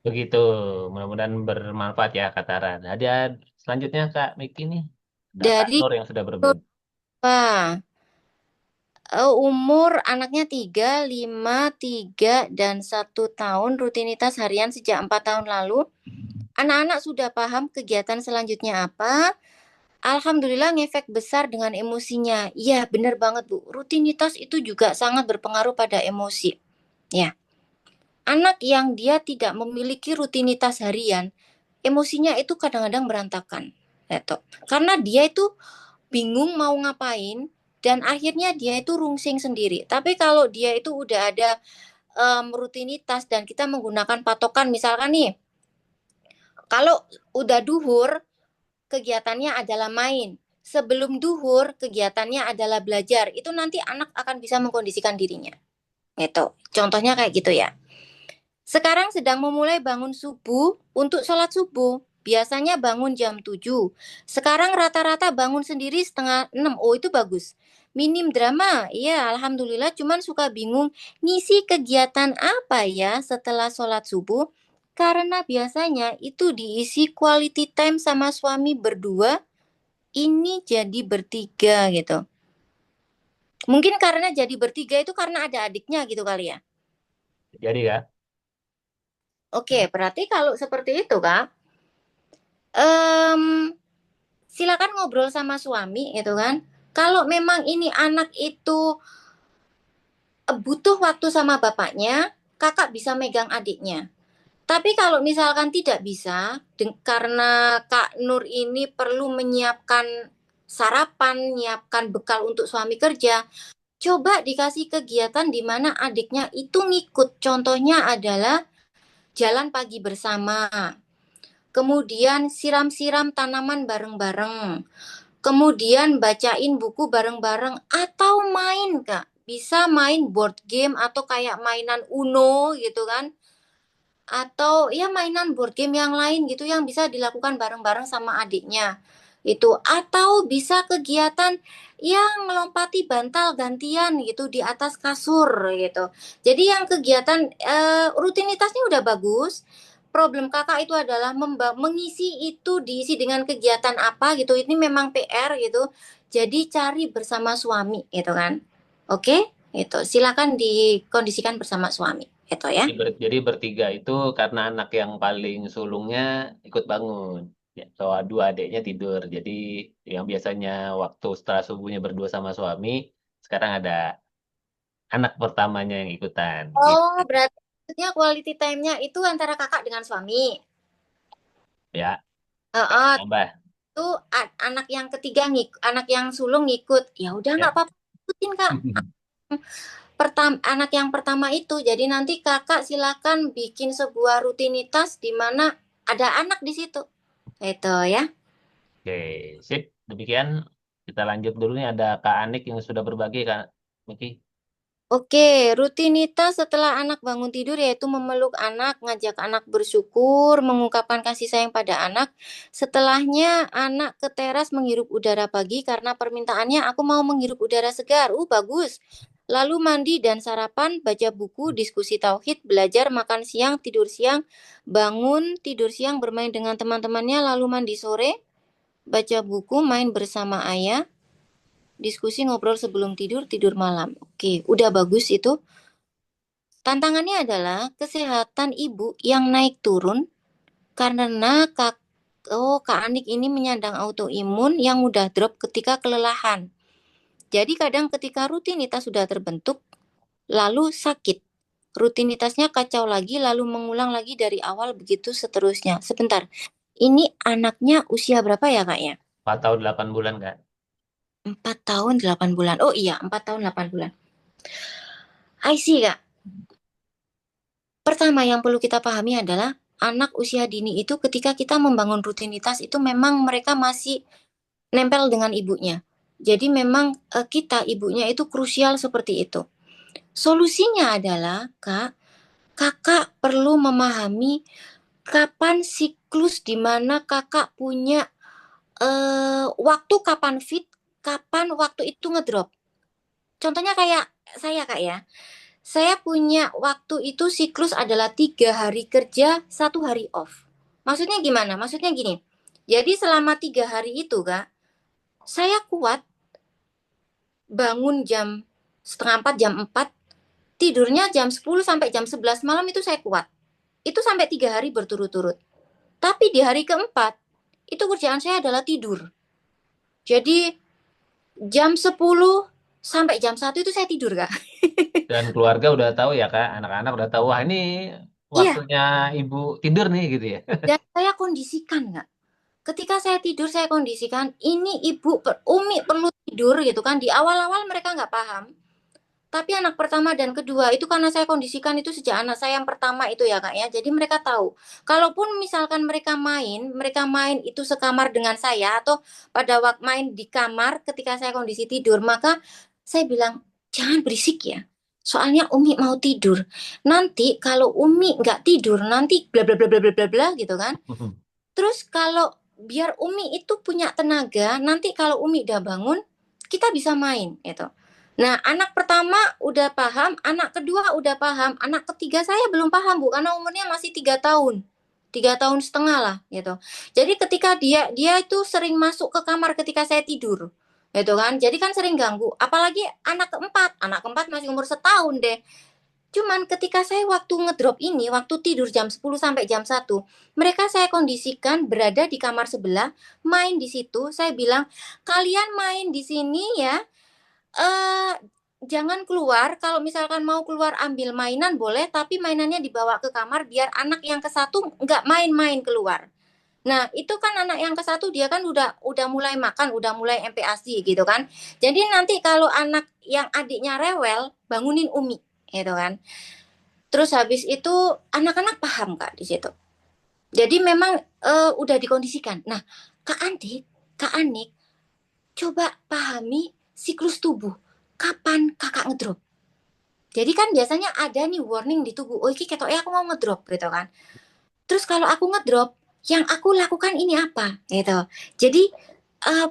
Begitu, mudah-mudahan bermanfaat ya Kak Tara. Nah, ada selanjutnya Kak Miki nih. Ada Kak Dari Nur yang sudah berbelanja. apa? Umur anaknya 3, 5, 3, dan 1 tahun. Rutinitas harian sejak 4 tahun lalu. Anak-anak sudah paham kegiatan selanjutnya apa. Alhamdulillah ngefek besar dengan emosinya. Iya, benar banget, Bu. Rutinitas itu juga sangat berpengaruh pada emosi. Ya, anak yang dia tidak memiliki rutinitas harian, emosinya itu kadang-kadang berantakan. Gitu. Karena dia itu bingung mau ngapain dan akhirnya dia itu rungsing sendiri. Tapi kalau dia itu udah ada rutinitas dan kita menggunakan patokan, misalkan nih, kalau udah duhur kegiatannya adalah main. Sebelum duhur kegiatannya adalah belajar. Itu nanti anak akan bisa mengkondisikan dirinya. Gitu. Contohnya kayak gitu ya. Sekarang sedang memulai bangun subuh untuk sholat subuh. Biasanya bangun jam 7. Sekarang rata-rata bangun sendiri setengah 6. Oh, itu bagus. Minim drama. Iya, alhamdulillah, cuman suka bingung ngisi kegiatan apa ya setelah sholat subuh. Karena biasanya itu diisi quality time sama suami berdua, ini jadi bertiga gitu. Mungkin karena jadi bertiga itu karena ada adiknya gitu kali ya. Jadi Kak, Oke, berarti kalau seperti itu Kak, em, silakan ngobrol sama suami gitu kan. Kalau memang ini anak itu butuh waktu sama bapaknya, kakak bisa megang adiknya. Tapi kalau misalkan tidak bisa, karena Kak Nur ini perlu menyiapkan sarapan, menyiapkan bekal untuk suami kerja, coba dikasih kegiatan di mana adiknya itu ngikut. Contohnya adalah jalan pagi bersama, kemudian siram-siram tanaman bareng-bareng, kemudian bacain buku bareng-bareng, atau main, Kak. Bisa main board game atau kayak mainan Uno gitu kan. Atau ya mainan board game yang lain gitu yang bisa dilakukan bareng-bareng sama adiknya. Itu atau bisa kegiatan yang melompati bantal gantian gitu di atas kasur gitu. Jadi yang kegiatan rutinitasnya udah bagus. Problem kakak itu adalah mengisi itu diisi dengan kegiatan apa gitu. Ini memang PR gitu. Jadi cari bersama suami gitu kan. Oke, itu silakan dikondisikan bersama suami. Itu ya. jadi bertiga itu karena anak yang paling sulungnya ikut bangun. Ya, so, dua adiknya tidur. Jadi yang biasanya waktu setelah subuhnya berdua sama suami, sekarang ada anak pertamanya yang ikutan. Gitu. Oh, berarti maksudnya quality time-nya itu antara kakak dengan suami. Ya, Heeh, tambah. itu anak yang ketiga anak yang sulung ngikut. Ya udah nggak Ya. apa-apa, ikutin Kak. Anak yang pertama itu, jadi nanti kakak silakan bikin sebuah rutinitas di mana ada anak di situ. Itu ya. Oke, sip. Demikian kita lanjut dulu nih ada Kak Anik yang sudah berbagi Kak Miki. Oke, rutinitas setelah anak bangun tidur yaitu memeluk anak, ngajak anak bersyukur, mengungkapkan kasih sayang pada anak. Setelahnya anak ke teras menghirup udara pagi karena permintaannya aku mau menghirup udara segar. Bagus. Lalu mandi dan sarapan, baca buku, diskusi tauhid, belajar, makan siang, bangun, tidur siang, bermain dengan teman-temannya, lalu mandi sore, baca buku, main bersama ayah, diskusi ngobrol sebelum tidur, tidur malam. Oke, udah bagus itu. Tantangannya adalah kesehatan ibu yang naik turun karena Kak Anik ini menyandang autoimun yang mudah drop ketika kelelahan. Jadi kadang ketika rutinitas sudah terbentuk, lalu sakit. Rutinitasnya kacau lagi, lalu mengulang lagi dari awal begitu seterusnya. Sebentar, ini anaknya usia berapa ya Kak ya? 4 tahun 8 bulan Kak. 4 tahun 8 bulan. Oh iya, 4 tahun 8 bulan. I see Kak. Pertama yang perlu kita pahami adalah anak usia dini itu ketika kita membangun rutinitas itu memang mereka masih nempel dengan ibunya. Jadi memang kita ibunya itu krusial seperti itu. Solusinya adalah kakak perlu memahami kapan siklus di mana kakak punya waktu kapan fit, kapan waktu itu ngedrop. Contohnya kayak saya Kak ya. Saya punya waktu itu siklus adalah 3 hari kerja, 1 hari off. Maksudnya gimana? Maksudnya gini. Jadi selama 3 hari itu, Kak, saya kuat bangun jam setengah 4, jam 4, tidurnya jam 10 sampai jam 11 malam itu saya kuat. Itu sampai 3 hari berturut-turut. Tapi di hari keempat, itu kerjaan saya adalah tidur. Jadi jam 10 sampai jam 1 itu saya tidur, Kak. Dan keluarga udah tahu ya Kak, anak-anak udah tahu, wah ini Iya, waktunya ibu tidur nih gitu ya. dan saya kondisikan, Kak. Ketika saya tidur, saya kondisikan, ini ibu, Umi perlu tidur gitu kan. Di awal-awal mereka nggak paham. Tapi anak pertama dan kedua itu karena saya kondisikan itu sejak anak saya yang pertama itu ya Kak ya. Jadi mereka tahu. Kalaupun misalkan mereka main itu sekamar dengan saya atau pada waktu main di kamar ketika saya kondisi tidur, maka saya bilang jangan berisik ya. Soalnya Umi mau tidur. Nanti kalau Umi nggak tidur, nanti bla bla bla bla bla bla bla gitu kan. Terus kalau biar Umi itu punya tenaga, nanti kalau Umi udah bangun, kita bisa main gitu. Nah, anak pertama udah paham, anak kedua udah paham, anak ketiga saya belum paham Bu, karena umurnya masih 3 tahun, 3 tahun setengah lah gitu. Jadi ketika dia itu sering masuk ke kamar ketika saya tidur, gitu kan. Jadi kan sering ganggu. Apalagi anak keempat masih umur setahun deh. Cuman ketika saya waktu ngedrop ini, waktu tidur jam 10 sampai jam 1, mereka saya kondisikan berada di kamar sebelah, main di situ. Saya bilang, kalian main di sini ya, eh jangan keluar. Kalau misalkan mau keluar ambil mainan boleh, tapi mainannya dibawa ke kamar biar anak yang ke satu nggak main-main keluar. Nah, itu kan anak yang ke satu dia kan udah mulai makan, udah mulai MPASI gitu kan. Jadi nanti kalau anak yang adiknya rewel, bangunin Umi gitu kan. Terus habis itu anak-anak paham Kak di situ. Jadi memang udah dikondisikan. Nah, Kak Andik, Kak Anik, coba pahami siklus tubuh. Kapan Kakak ngedrop? Jadi kan biasanya ada nih warning di tubuh. Oh, iki ketoknya aku mau ngedrop gitu kan. Terus kalau aku ngedrop, yang aku lakukan ini apa? Gitu. Jadi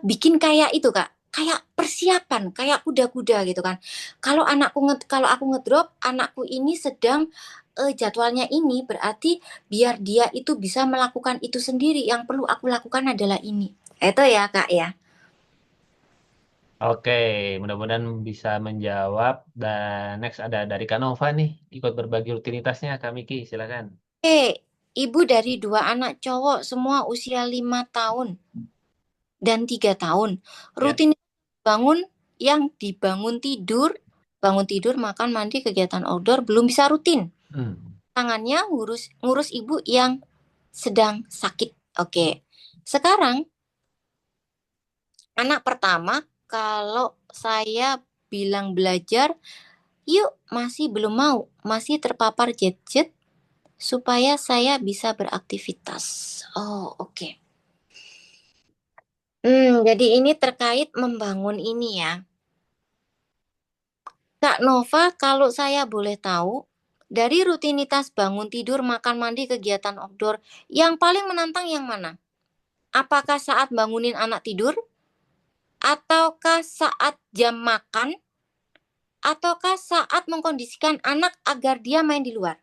bikin kayak itu Kak, kayak persiapan, kayak kuda-kuda gitu kan. Kalau aku ngedrop, anakku ini sedang jadwalnya ini berarti biar dia itu bisa melakukan itu sendiri. Yang perlu aku lakukan adalah ini. Itu ya Kak ya. Oke, mudah-mudahan bisa menjawab. Dan next ada dari Kanova nih, ikut berbagi rutinitasnya. Kak Miki, silakan. Oke, ibu dari 2 anak cowok semua usia 5 tahun dan 3 tahun. Ya. Rutin bangun yang dibangun tidur, bangun tidur, makan, mandi, kegiatan outdoor belum bisa rutin. Hmm. Tangannya ngurus ngurus ibu yang sedang sakit. Oke. Sekarang anak pertama kalau saya bilang belajar, yuk masih belum mau, masih terpapar gadget supaya saya bisa beraktivitas. Oh, oke. Jadi ini terkait membangun ini ya. Kak Nova, kalau saya boleh tahu, dari rutinitas bangun tidur, makan, mandi, kegiatan outdoor, yang paling menantang yang mana? Apakah saat bangunin anak tidur, ataukah saat jam makan, ataukah saat mengkondisikan anak agar dia main di luar?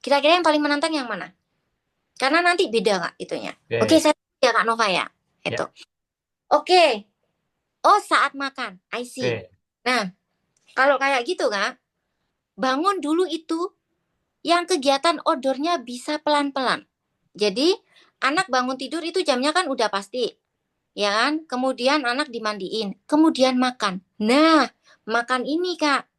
Kira-kira yang paling menantang yang mana? Karena nanti beda Kak itunya. Oke, Oke. saya ya Kak Nova ya. Itu. Ya. Oke. Oh, saat makan. I see. Oke. Nah, kalau kayak gitu Kak, bangun dulu itu yang kegiatan outdoornya bisa pelan-pelan. Jadi anak bangun tidur itu jamnya kan udah pasti, ya kan? Kemudian anak dimandiin, kemudian makan. Nah, makan ini Kak,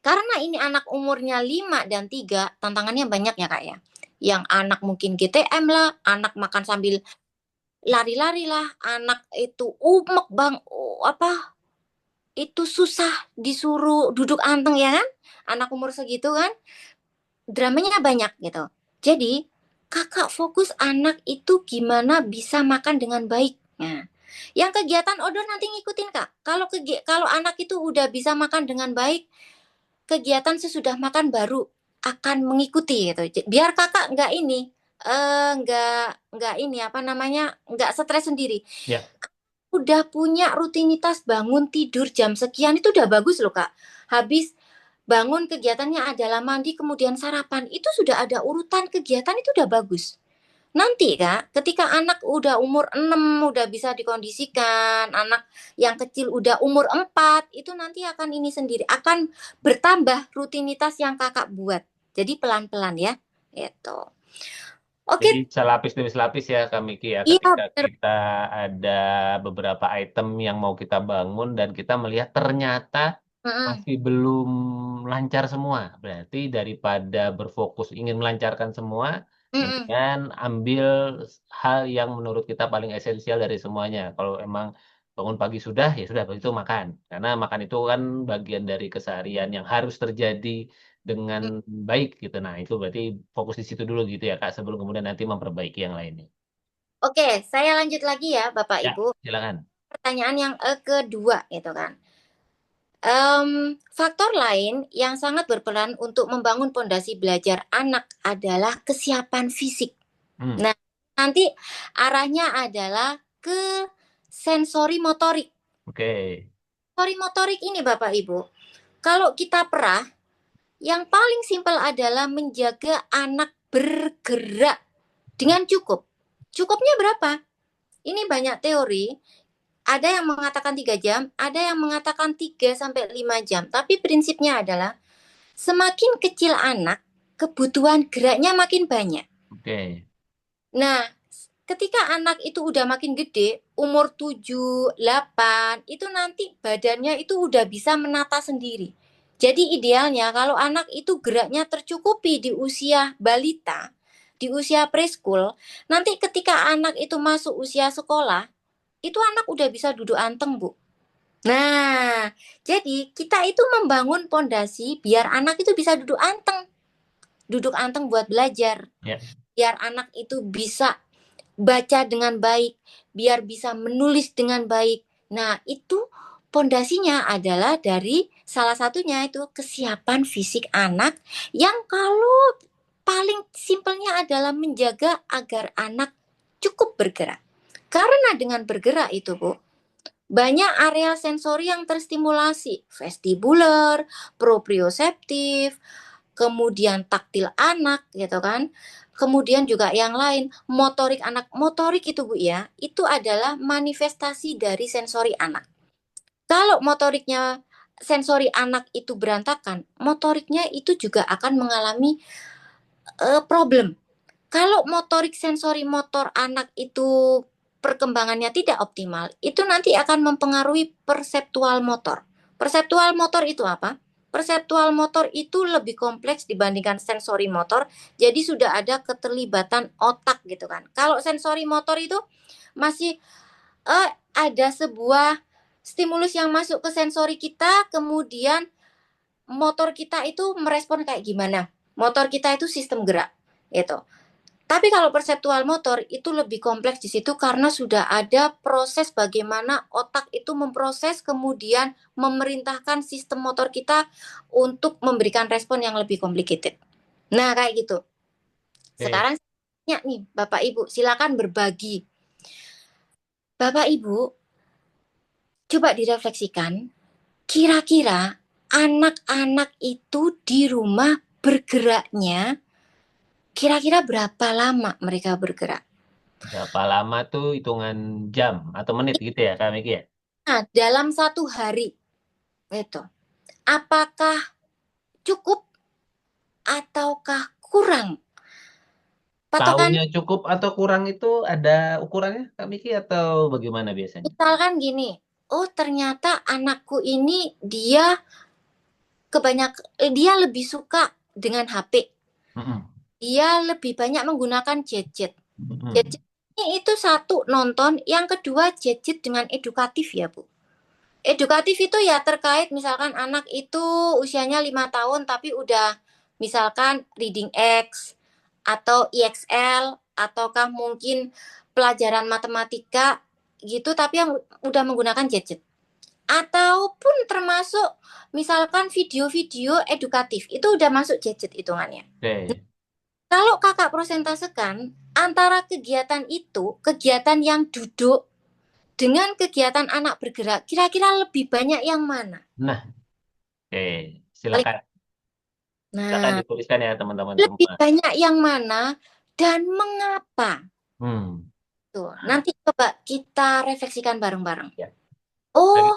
karena ini anak umurnya 5 dan 3, tantangannya banyak ya Kak ya. Yang anak mungkin GTM lah, anak makan sambil lari-lari lah, anak itu umek bang, apa itu susah disuruh duduk anteng ya kan? Anak umur segitu kan, dramanya banyak gitu. Jadi, kakak fokus anak itu gimana bisa makan dengan baik. Nah, yang kegiatan outdoor nanti ngikutin kak. Kalau anak itu udah bisa makan dengan baik, kegiatan sesudah makan baru akan mengikuti gitu. Biar kakak nggak ini, nggak ini apa namanya, nggak stres sendiri. Ya. Udah punya rutinitas bangun tidur jam sekian itu udah bagus loh kak. Habis bangun kegiatannya adalah mandi kemudian sarapan itu sudah ada urutan kegiatan itu udah bagus. Nanti Kak, ketika anak udah umur 6 udah bisa dikondisikan, anak yang kecil udah umur 4 itu nanti akan ini sendiri, akan bertambah rutinitas yang Kakak buat. Jadi pelan-pelan ya. Itu. Jadi Oke, selapis demi selapis ya Kak Miki ya, iya ketika bener. kita ada beberapa item yang mau kita bangun dan kita melihat ternyata Mm-mm, masih belum lancar semua. Berarti daripada berfokus ingin melancarkan semua, mm-mm. mendingan ambil hal yang menurut kita paling esensial dari semuanya. Kalau emang bangun pagi sudah, ya sudah, habis itu makan. Karena makan itu kan bagian dari keseharian yang harus terjadi dengan baik gitu. Nah, itu berarti fokus di situ dulu gitu ya, Kak, sebelum kemudian nanti memperbaiki yang lainnya. Oke, saya lanjut lagi ya Bapak Ya, Ibu. silakan. Pertanyaan yang kedua gitu kan. Faktor lain yang sangat berperan untuk membangun pondasi belajar anak adalah kesiapan fisik. Hmm, Nah, nanti arahnya adalah ke sensori motorik. oke. Sensori motorik ini Bapak Ibu, kalau kita perah, yang paling simpel adalah menjaga anak bergerak dengan cukup. Cukupnya berapa? Ini banyak teori. Ada yang mengatakan 3 jam, ada yang mengatakan 3 sampai 5 jam. Tapi prinsipnya adalah semakin kecil anak, kebutuhan geraknya makin banyak. Oke. Nah, ketika anak itu udah makin gede, umur 7, 8, itu nanti badannya itu udah bisa menata sendiri. Jadi idealnya kalau anak itu geraknya tercukupi di usia balita, di usia preschool, nanti ketika anak itu masuk usia sekolah, itu anak udah bisa duduk anteng, Bu. Nah, jadi kita itu membangun pondasi biar anak itu bisa duduk anteng buat belajar, Ya. biar anak itu bisa baca dengan baik, biar bisa menulis dengan baik. Nah, itu pondasinya adalah dari salah satunya itu kesiapan fisik anak yang kalau paling simpelnya adalah menjaga agar anak cukup bergerak. Karena dengan bergerak itu, Bu, banyak area sensori yang terstimulasi, vestibular, proprioseptif, kemudian taktil anak gitu kan. Kemudian juga yang lain, motorik anak. Motorik itu Bu ya, itu adalah manifestasi dari sensori anak. Kalau motoriknya sensori anak itu berantakan, motoriknya itu juga akan mengalami problem. Kalau motorik sensori motor anak itu perkembangannya tidak optimal, itu nanti akan mempengaruhi perseptual motor. Perseptual motor itu apa? Perseptual motor itu lebih kompleks dibandingkan sensori motor, jadi sudah ada keterlibatan otak gitu kan. Kalau sensori motor itu masih ada sebuah stimulus yang masuk ke sensori kita, kemudian motor kita itu merespon kayak gimana. Motor kita itu sistem gerak, gitu. Tapi kalau perseptual motor itu lebih kompleks di situ karena sudah ada proses bagaimana otak itu memproses kemudian memerintahkan sistem motor kita untuk memberikan respon yang lebih complicated. Nah, kayak gitu. Oke. Sekarang ya nih, Bapak Ibu, silakan berbagi. Bapak Ibu, coba direfleksikan, kira-kira anak-anak itu di rumah bergeraknya kira-kira berapa lama mereka bergerak? Berapa lama tuh hitungan jam atau menit gitu ya, Kak Miki ya? Nah, dalam satu hari itu, apakah cukup ataukah kurang? Patokan Tahunnya cukup atau kurang itu ada ukurannya, Kak Miki, atau bagaimana biasanya? misalkan gini, oh ternyata anakku ini dia lebih suka dengan HP. Mm-mm. Dia lebih banyak menggunakan gadget. Mm-mm. Gadget ini itu satu nonton, yang kedua gadget dengan edukatif ya, Bu. Edukatif itu ya terkait misalkan anak itu usianya 5 tahun tapi udah misalkan reading X atau EXL ataukah mungkin pelajaran matematika gitu tapi yang udah menggunakan gadget. Ataupun termasuk misalkan video-video edukatif itu udah masuk gadget hitungannya. Oke. Kalau kakak prosentasekan antara kegiatan itu, kegiatan yang duduk dengan kegiatan anak bergerak, kira-kira lebih banyak yang mana? Nah, oke. Silakan. Silakan Nah, dituliskan ya teman-teman lebih semua. banyak yang mana? dan mengapa? Hmm. Tuh, nanti coba kita refleksikan bareng-bareng. Ya. Oh, Lagi.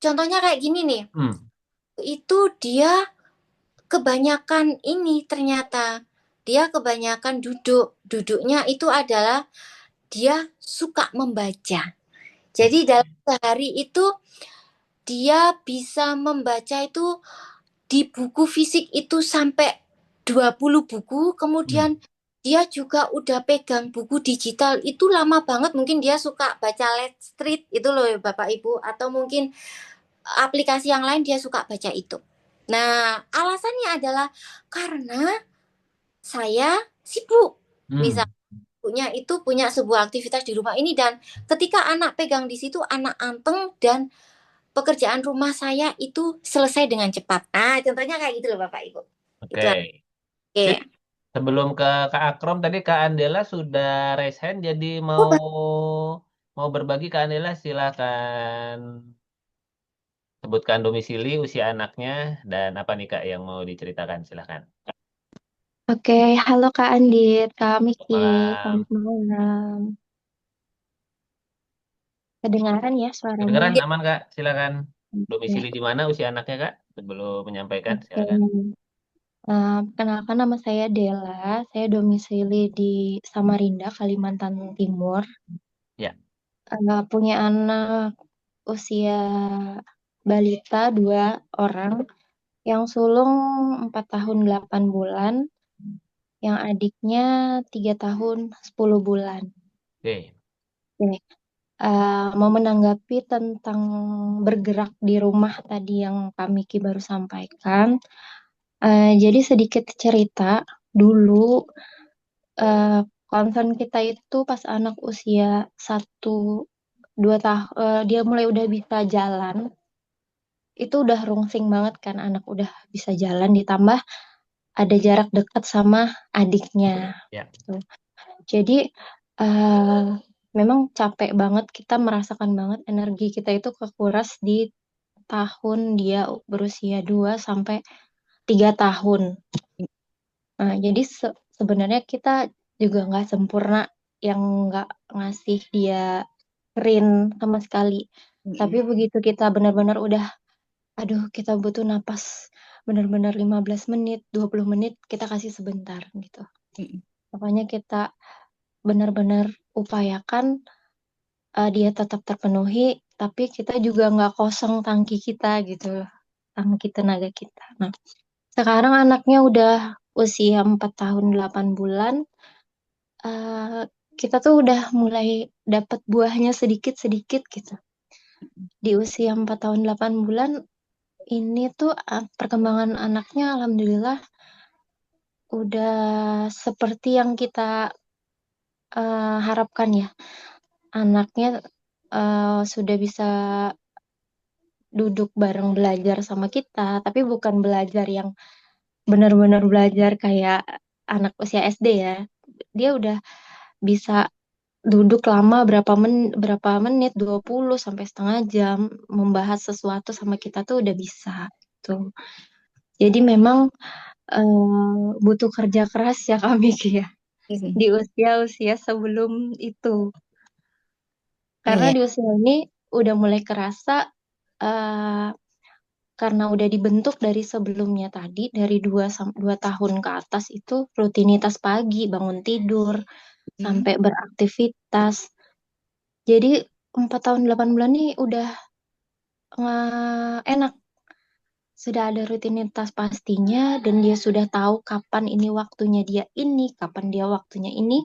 contohnya kayak gini nih. Hmm. Itu dia kebanyakan ini ternyata. Dia kebanyakan duduk. Duduknya itu adalah dia suka membaca. Jadi dalam sehari itu dia bisa membaca itu di buku fisik itu sampai 20 buku, kemudian Hmm. dia juga udah pegang buku digital itu lama banget. Mungkin dia suka baca Let's Street itu loh ya Bapak Ibu, atau mungkin aplikasi yang lain dia suka baca itu. Nah, alasannya adalah karena saya sibuk. Misal Hmm. punya itu punya sebuah aktivitas di rumah ini, dan ketika anak pegang di situ anak anteng dan pekerjaan rumah saya itu selesai dengan cepat. Nah, contohnya kayak gitu loh Bapak Ibu. Oke. Itu oke. Sip. Sebelum ke Kak Akrom tadi Kak Andela sudah raise hand, jadi Oh, mau mau berbagi Kak Andela silakan sebutkan domisili, usia anaknya, dan apa nih Kak yang mau diceritakan silakan. Oke, halo Kak Andit, Kak Miki, selamat Malam. malam. Kedengaran ya suaranya? Kedengeran aman Kak? Silakan. Oke, Domisili di mana usia anaknya Kak? Sebelum menyampaikan oke. silakan. Perkenalkan nama saya Dela, saya domisili di Samarinda, Kalimantan Timur. Ya. Punya anak usia balita 2 orang, yang sulung 4 tahun 8 bulan, yang adiknya 3 tahun 10 bulan. Oke. Oke. Mau menanggapi tentang bergerak di rumah tadi yang Kak Miki baru sampaikan. Jadi sedikit cerita dulu, eh, concern kita itu pas anak usia 1 2 tahun, dia mulai udah bisa jalan. Itu udah rungsing banget kan, anak udah bisa jalan, ditambah ada jarak dekat sama adiknya. Ya. Gitu. Jadi eh, memang capek banget, kita merasakan banget energi kita itu kekuras di tahun dia berusia 2 sampai 3 tahun. Nah, jadi sebenarnya kita juga nggak sempurna yang nggak ngasih dia rin sama sekali. Tapi Mm-mm. begitu kita benar-benar udah, aduh kita butuh napas benar-benar 15 menit, 20 menit, kita kasih sebentar gitu. Mm-mm. Makanya kita benar-benar upayakan dia tetap terpenuhi, tapi kita juga nggak kosong tangki kita gitu loh, tangki tenaga kita. Nah, sekarang anaknya udah usia 4 tahun 8 bulan, eh, kita tuh udah mulai dapat buahnya sedikit-sedikit gitu. Di usia 4 tahun 8 bulan ini tuh perkembangan anaknya alhamdulillah udah seperti yang kita harapkan ya. Anaknya sudah bisa duduk bareng belajar sama kita, tapi bukan belajar yang benar-benar belajar kayak anak usia SD ya. Dia udah bisa duduk lama berapa menit, 20 sampai setengah jam membahas sesuatu sama kita tuh udah bisa tuh. Jadi memang butuh kerja keras ya kami ya Mm-mm. di usia-usia sebelum itu. Karena Iya. di usia ini udah mulai kerasa, eh, karena udah dibentuk dari sebelumnya tadi, dari 2 tahun ke atas itu rutinitas pagi, bangun tidur, Mm. sampai beraktivitas. Jadi 4 tahun 8 bulan ini udah enak, sudah ada rutinitas pastinya, dan dia sudah tahu kapan ini waktunya dia ini, kapan dia waktunya ini,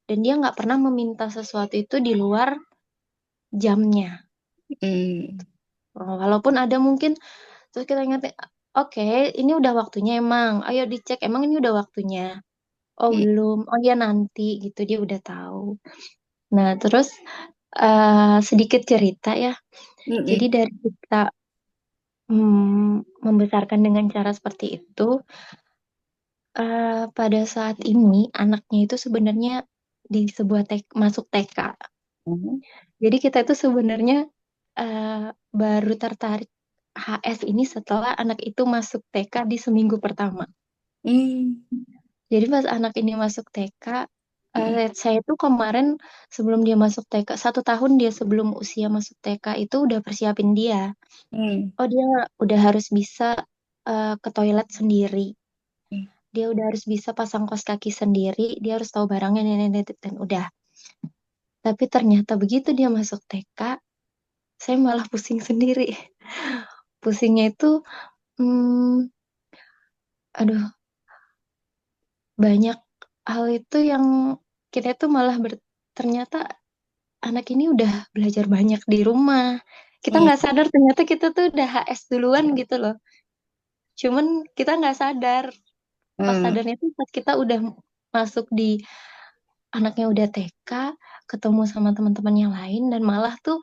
dan dia nggak pernah meminta sesuatu itu di luar jamnya. Mm. Walaupun ada mungkin, terus kita ingat, oke, ini udah waktunya emang, ayo dicek, emang ini udah waktunya. Oh belum, oh ya nanti gitu, dia udah tahu. Nah terus sedikit cerita ya, jadi Mm-mm. dari kita membesarkan dengan cara seperti itu, pada saat ini anaknya itu sebenarnya di sebuah masuk TK. Mm. Jadi kita itu sebenarnya eh, baru tertarik HS ini setelah anak itu masuk TK di seminggu pertama. Mm. Jadi pas anak ini masuk TK, Mm-mm. saya tuh kemarin sebelum dia masuk TK, 1 tahun dia sebelum usia masuk TK itu udah persiapin dia. Mm. Oh dia udah harus bisa ke toilet sendiri. Mm. Dia udah harus bisa pasang kaos kaki sendiri. Dia harus tahu barangnya ini dan udah. Tapi ternyata begitu dia masuk TK, saya malah pusing sendiri. Pusingnya itu, hmm, aduh, banyak hal itu yang kita itu malah ternyata anak ini udah belajar banyak di rumah. Kita Mm. nggak sadar ternyata kita tuh udah HS duluan gitu loh. Cuman kita nggak sadar. Pas Mm. sadarnya tuh pas kita udah masuk di anaknya udah TK, ketemu sama teman-teman yang lain dan malah tuh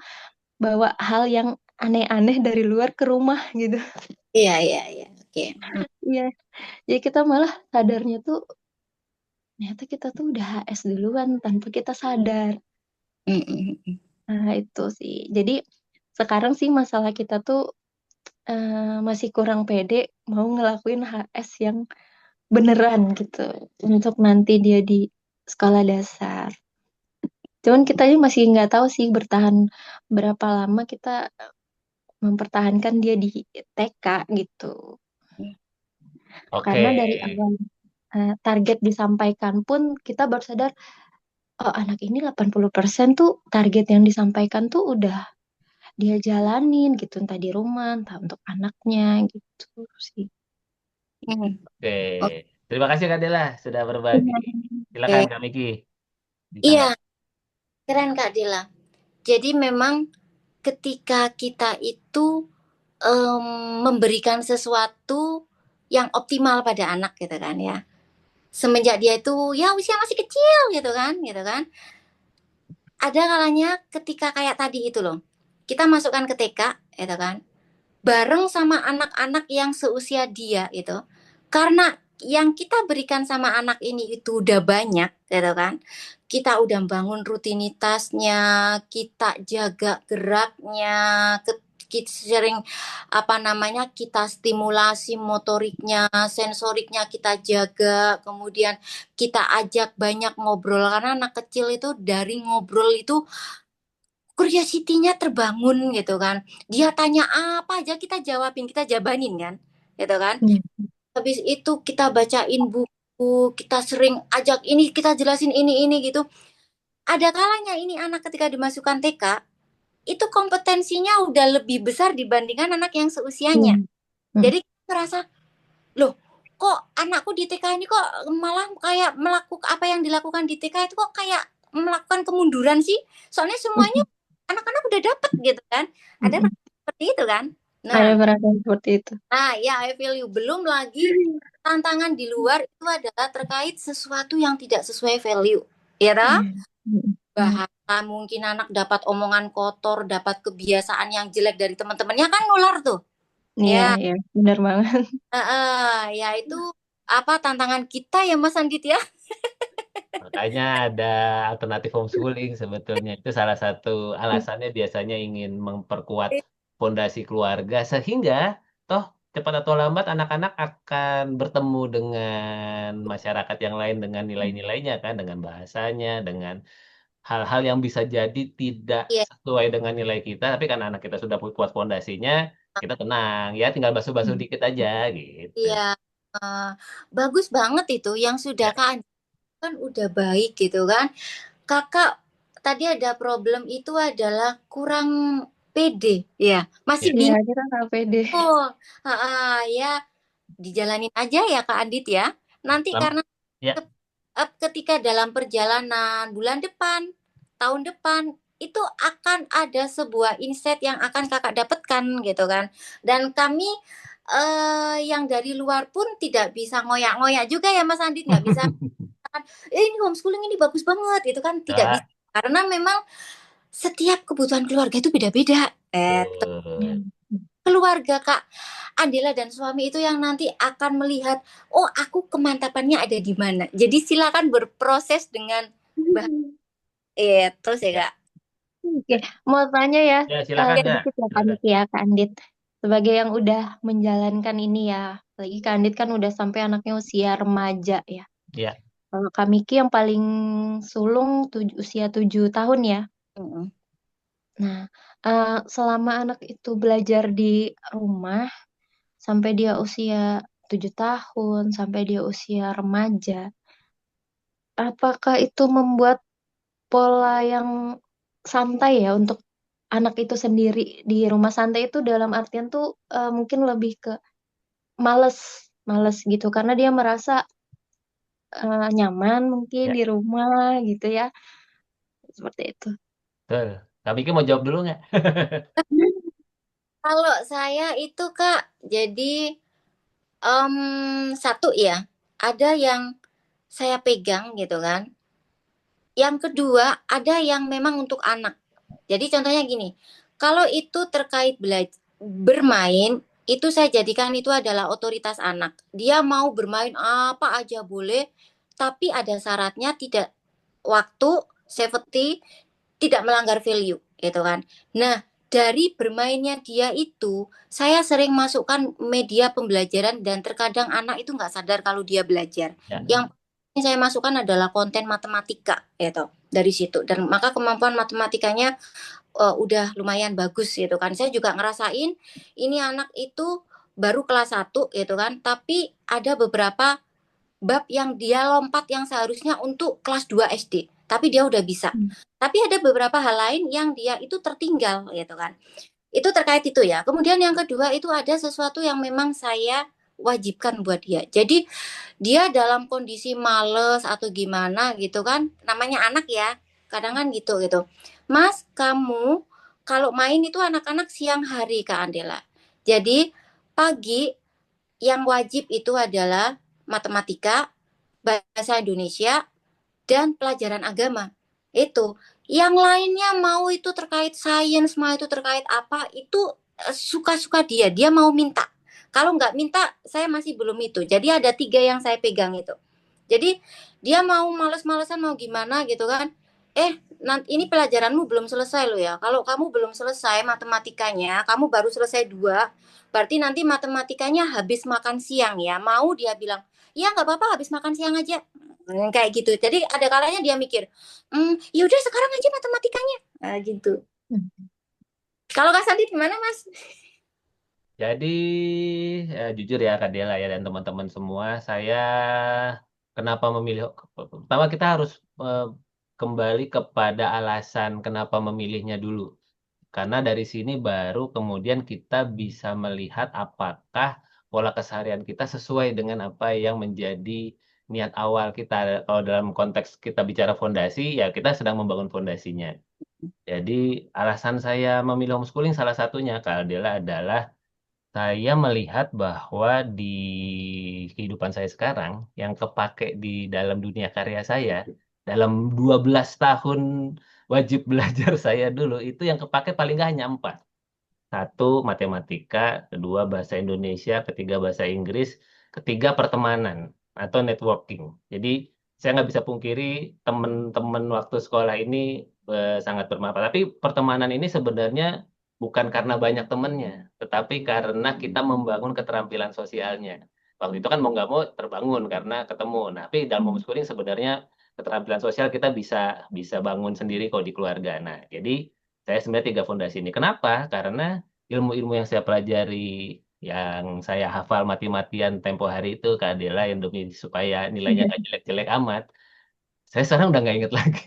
bawa hal yang aneh-aneh dari luar ke rumah gitu. Iya, iya, iya. Oke. Mm. Iya, jadi kita malah sadarnya tuh ternyata kita tuh udah HS duluan tanpa kita sadar. Mm, mm, mm. Nah, itu sih. Jadi sekarang sih masalah kita tuh masih kurang pede mau ngelakuin HS yang beneran gitu untuk nanti dia di sekolah dasar. Cuman kita ini masih nggak tahu sih bertahan berapa lama kita mempertahankan dia di TK gitu. Oke. Karena dari awal target disampaikan pun kita baru sadar, oh anak ini 80% tuh target yang disampaikan tuh udah dia jalanin gitu, entah di rumah, entah untuk anaknya gitu sih. Mm. Oke. Oke. Terima kasih Kak Dela sudah berbagi. Silakan Kak Miki Iya, ditanggapi. keren Kak Dila. Jadi memang ketika kita itu em, memberikan sesuatu yang optimal pada anak gitu kan ya. Semenjak dia itu ya usia masih kecil gitu kan, gitu kan. Ada kalanya ketika kayak tadi itu loh. Kita masukkan ke TK gitu kan. Bareng sama anak-anak yang seusia dia itu. Karena yang kita berikan sama anak ini itu udah banyak gitu kan. Kita udah bangun rutinitasnya, kita jaga geraknya, kita sering apa namanya kita stimulasi motoriknya, sensoriknya kita jaga, kemudian kita ajak banyak ngobrol karena anak kecil itu dari ngobrol itu curiosity-nya terbangun gitu kan. Dia tanya apa aja kita jawabin, kita jabanin kan. Gitu kan. Hmm. Habis itu kita bacain buku, kita sering ajak ini, kita jelasin ini gitu. Ada kalanya ini anak ketika dimasukkan TK, itu kompetensinya udah lebih besar dibandingkan anak yang seusianya. Hmm. Hmm. Jadi kita merasa, loh kok anakku di TK ini kok malah kayak melakukan apa yang dilakukan di TK itu kok kayak melakukan kemunduran sih? Soalnya semuanya Hmm. anak-anak udah dapet gitu kan. Ada Hmm. seperti itu kan. Ada Nah, perasaan seperti itu. ya I feel you. Belum lagi tantangan di luar itu adalah terkait sesuatu yang tidak sesuai value. Ya toh? Iya. Hmm. Benar. Bahkan mungkin anak dapat omongan kotor, dapat kebiasaan yang jelek dari teman-temannya kan nular tuh. Iya, Ya, iya, benar banget. ya itu apa tantangan kita ya Mas Andit ya? Makanya ada alternatif homeschooling sebetulnya. Itu salah satu alasannya biasanya ingin memperkuat fondasi keluarga sehingga toh cepat atau lambat anak-anak akan bertemu dengan masyarakat yang lain dengan nilai-nilainya kan, dengan bahasanya, dengan hal-hal yang bisa jadi tidak Iya, sesuai dengan nilai kita, tapi karena anak kita sudah kuat fondasinya, kita tenang ya, tinggal basuh-basuh Hmm. dikit aja gitu. iya. Eh, bagus banget itu yang sudah Ya. Kak Andit kan udah baik gitu kan. Kakak tadi ada problem itu adalah kurang pede ya. Masih Ya. Iya, bingung. kita nggak pede. Ya dijalanin aja ya Kak Andit ya. Nanti karena Ya. ketika dalam perjalanan bulan depan, tahun depan itu akan ada sebuah insight yang akan kakak dapatkan gitu kan. Dan kami yang dari luar pun tidak bisa ngoyak-ngoyak juga ya Mas Andit, nggak bisa kan, ini homeschooling ini bagus banget itu kan tidak bisa Ya. karena memang setiap kebutuhan keluarga itu beda-beda. Iya. Betul. Keluarga Kak Andela dan suami itu yang nanti akan melihat, oh aku kemantapannya ada di mana. Jadi silakan berproses dengan baik. Terus ya Ya. Kak. Oke, mau tanya ya, Ya, silakan ya. sedikit ya Kak Silakan. Niki ya, Kak Andit. Sebagai yang udah menjalankan ini ya, apalagi Kak Andit kan udah sampai anaknya usia remaja ya. Ya, Kak Miki yang paling sulung usia 7 tahun ya. Mm-mm. Nah, selama anak itu belajar di rumah sampai dia usia 7 tahun, sampai dia usia remaja, apakah itu membuat pola yang santai ya untuk anak itu sendiri di rumah? Santai itu dalam artian tuh mungkin lebih ke males, males gitu karena dia merasa nyaman mungkin ya, di rumah gitu ya, seperti itu. betul. Kak Miki mau jawab dulu nggak? Kalau saya itu Kak, jadi satu ya, ada yang saya pegang gitu kan. Yang kedua, ada yang memang untuk anak. Jadi contohnya gini, kalau itu terkait bermain, itu saya jadikan itu adalah otoritas anak. Dia mau bermain apa aja boleh, tapi ada syaratnya, tidak waktu, safety, tidak melanggar value, gitu kan. Nah, dari bermainnya dia itu, saya sering masukkan media pembelajaran dan terkadang anak itu nggak sadar kalau dia belajar. Ya, Yang saya masukkan adalah konten matematika, gitu, dari situ. Dan maka kemampuan matematikanya udah lumayan bagus gitu kan. Saya juga ngerasain ini anak itu baru kelas 1 gitu kan, tapi ada beberapa bab yang dia lompat yang seharusnya untuk kelas 2 SD, tapi dia udah bisa. Hmm. Tapi ada beberapa hal lain yang dia itu tertinggal gitu kan. Itu terkait itu ya. Kemudian yang kedua itu ada sesuatu yang memang saya wajibkan buat dia. Jadi dia dalam kondisi males atau gimana gitu kan, namanya anak ya, kadang kan gitu gitu. Mas, kamu kalau main itu anak-anak siang hari Kak Andela. Jadi pagi yang wajib itu adalah matematika, bahasa Indonesia, dan pelajaran agama. Itu. Yang lainnya mau itu terkait sains, mau itu terkait apa, itu suka-suka dia. Dia mau minta. Kalau nggak minta, saya masih belum itu. Jadi ada 3 yang saya pegang itu. Jadi dia mau males-malesan mau gimana gitu kan. Nanti ini pelajaranmu belum selesai loh ya. Kalau kamu belum selesai matematikanya, kamu baru selesai 2, berarti nanti matematikanya habis makan siang ya. Mau dia bilang, ya nggak apa-apa habis makan siang aja. Kayak gitu. Jadi ada kalanya dia mikir, yaudah sekarang aja matematikanya. Nah, gitu. Hmm. Kalau Kak Sandi gimana Mas? jadi jujur ya Kak Dela ya dan teman-teman semua, saya kenapa memilih, pertama kita harus eh, kembali kepada alasan kenapa memilihnya dulu. Karena dari sini baru kemudian kita bisa melihat apakah pola keseharian kita sesuai dengan apa yang menjadi niat awal kita. Kalau dalam konteks kita bicara fondasi, ya kita sedang membangun fondasinya. Jadi alasan saya memilih homeschooling salah satunya, Kak Adela, adalah saya melihat bahwa di kehidupan saya sekarang, yang kepake di dalam dunia karya saya, dalam 12 tahun wajib belajar saya dulu, itu yang kepake paling nggak hanya 4. Satu, matematika; kedua, bahasa Indonesia; ketiga, bahasa Inggris; ketiga, pertemanan atau networking. Jadi, saya nggak bisa pungkiri teman-teman waktu sekolah ini sangat bermanfaat. Tapi pertemanan ini sebenarnya bukan karena banyak temennya, tetapi karena kita membangun keterampilan sosialnya. Waktu itu kan mau nggak mau terbangun karena ketemu. Nah, tapi dalam homeschooling sebenarnya keterampilan sosial kita bisa bisa bangun sendiri kok di keluarga. Nah, jadi saya sebenarnya 3 fondasi ini. Kenapa? Karena ilmu-ilmu yang saya pelajari, yang saya hafal mati-matian tempo hari itu, Kak Adela, yang demi supaya nilainya Iya. nggak jelek-jelek amat, saya sekarang udah nggak inget lagi.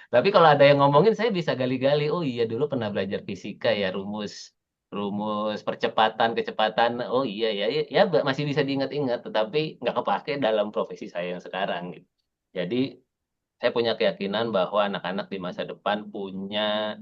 Tapi kalau ada yang ngomongin, saya bisa gali-gali. Oh iya, dulu pernah belajar fisika ya, rumus rumus percepatan, kecepatan. Oh iya ya, ya, ya, masih bisa diingat-ingat, tetapi nggak kepake dalam profesi saya yang sekarang, gitu. Jadi saya punya keyakinan bahwa anak-anak di masa depan punya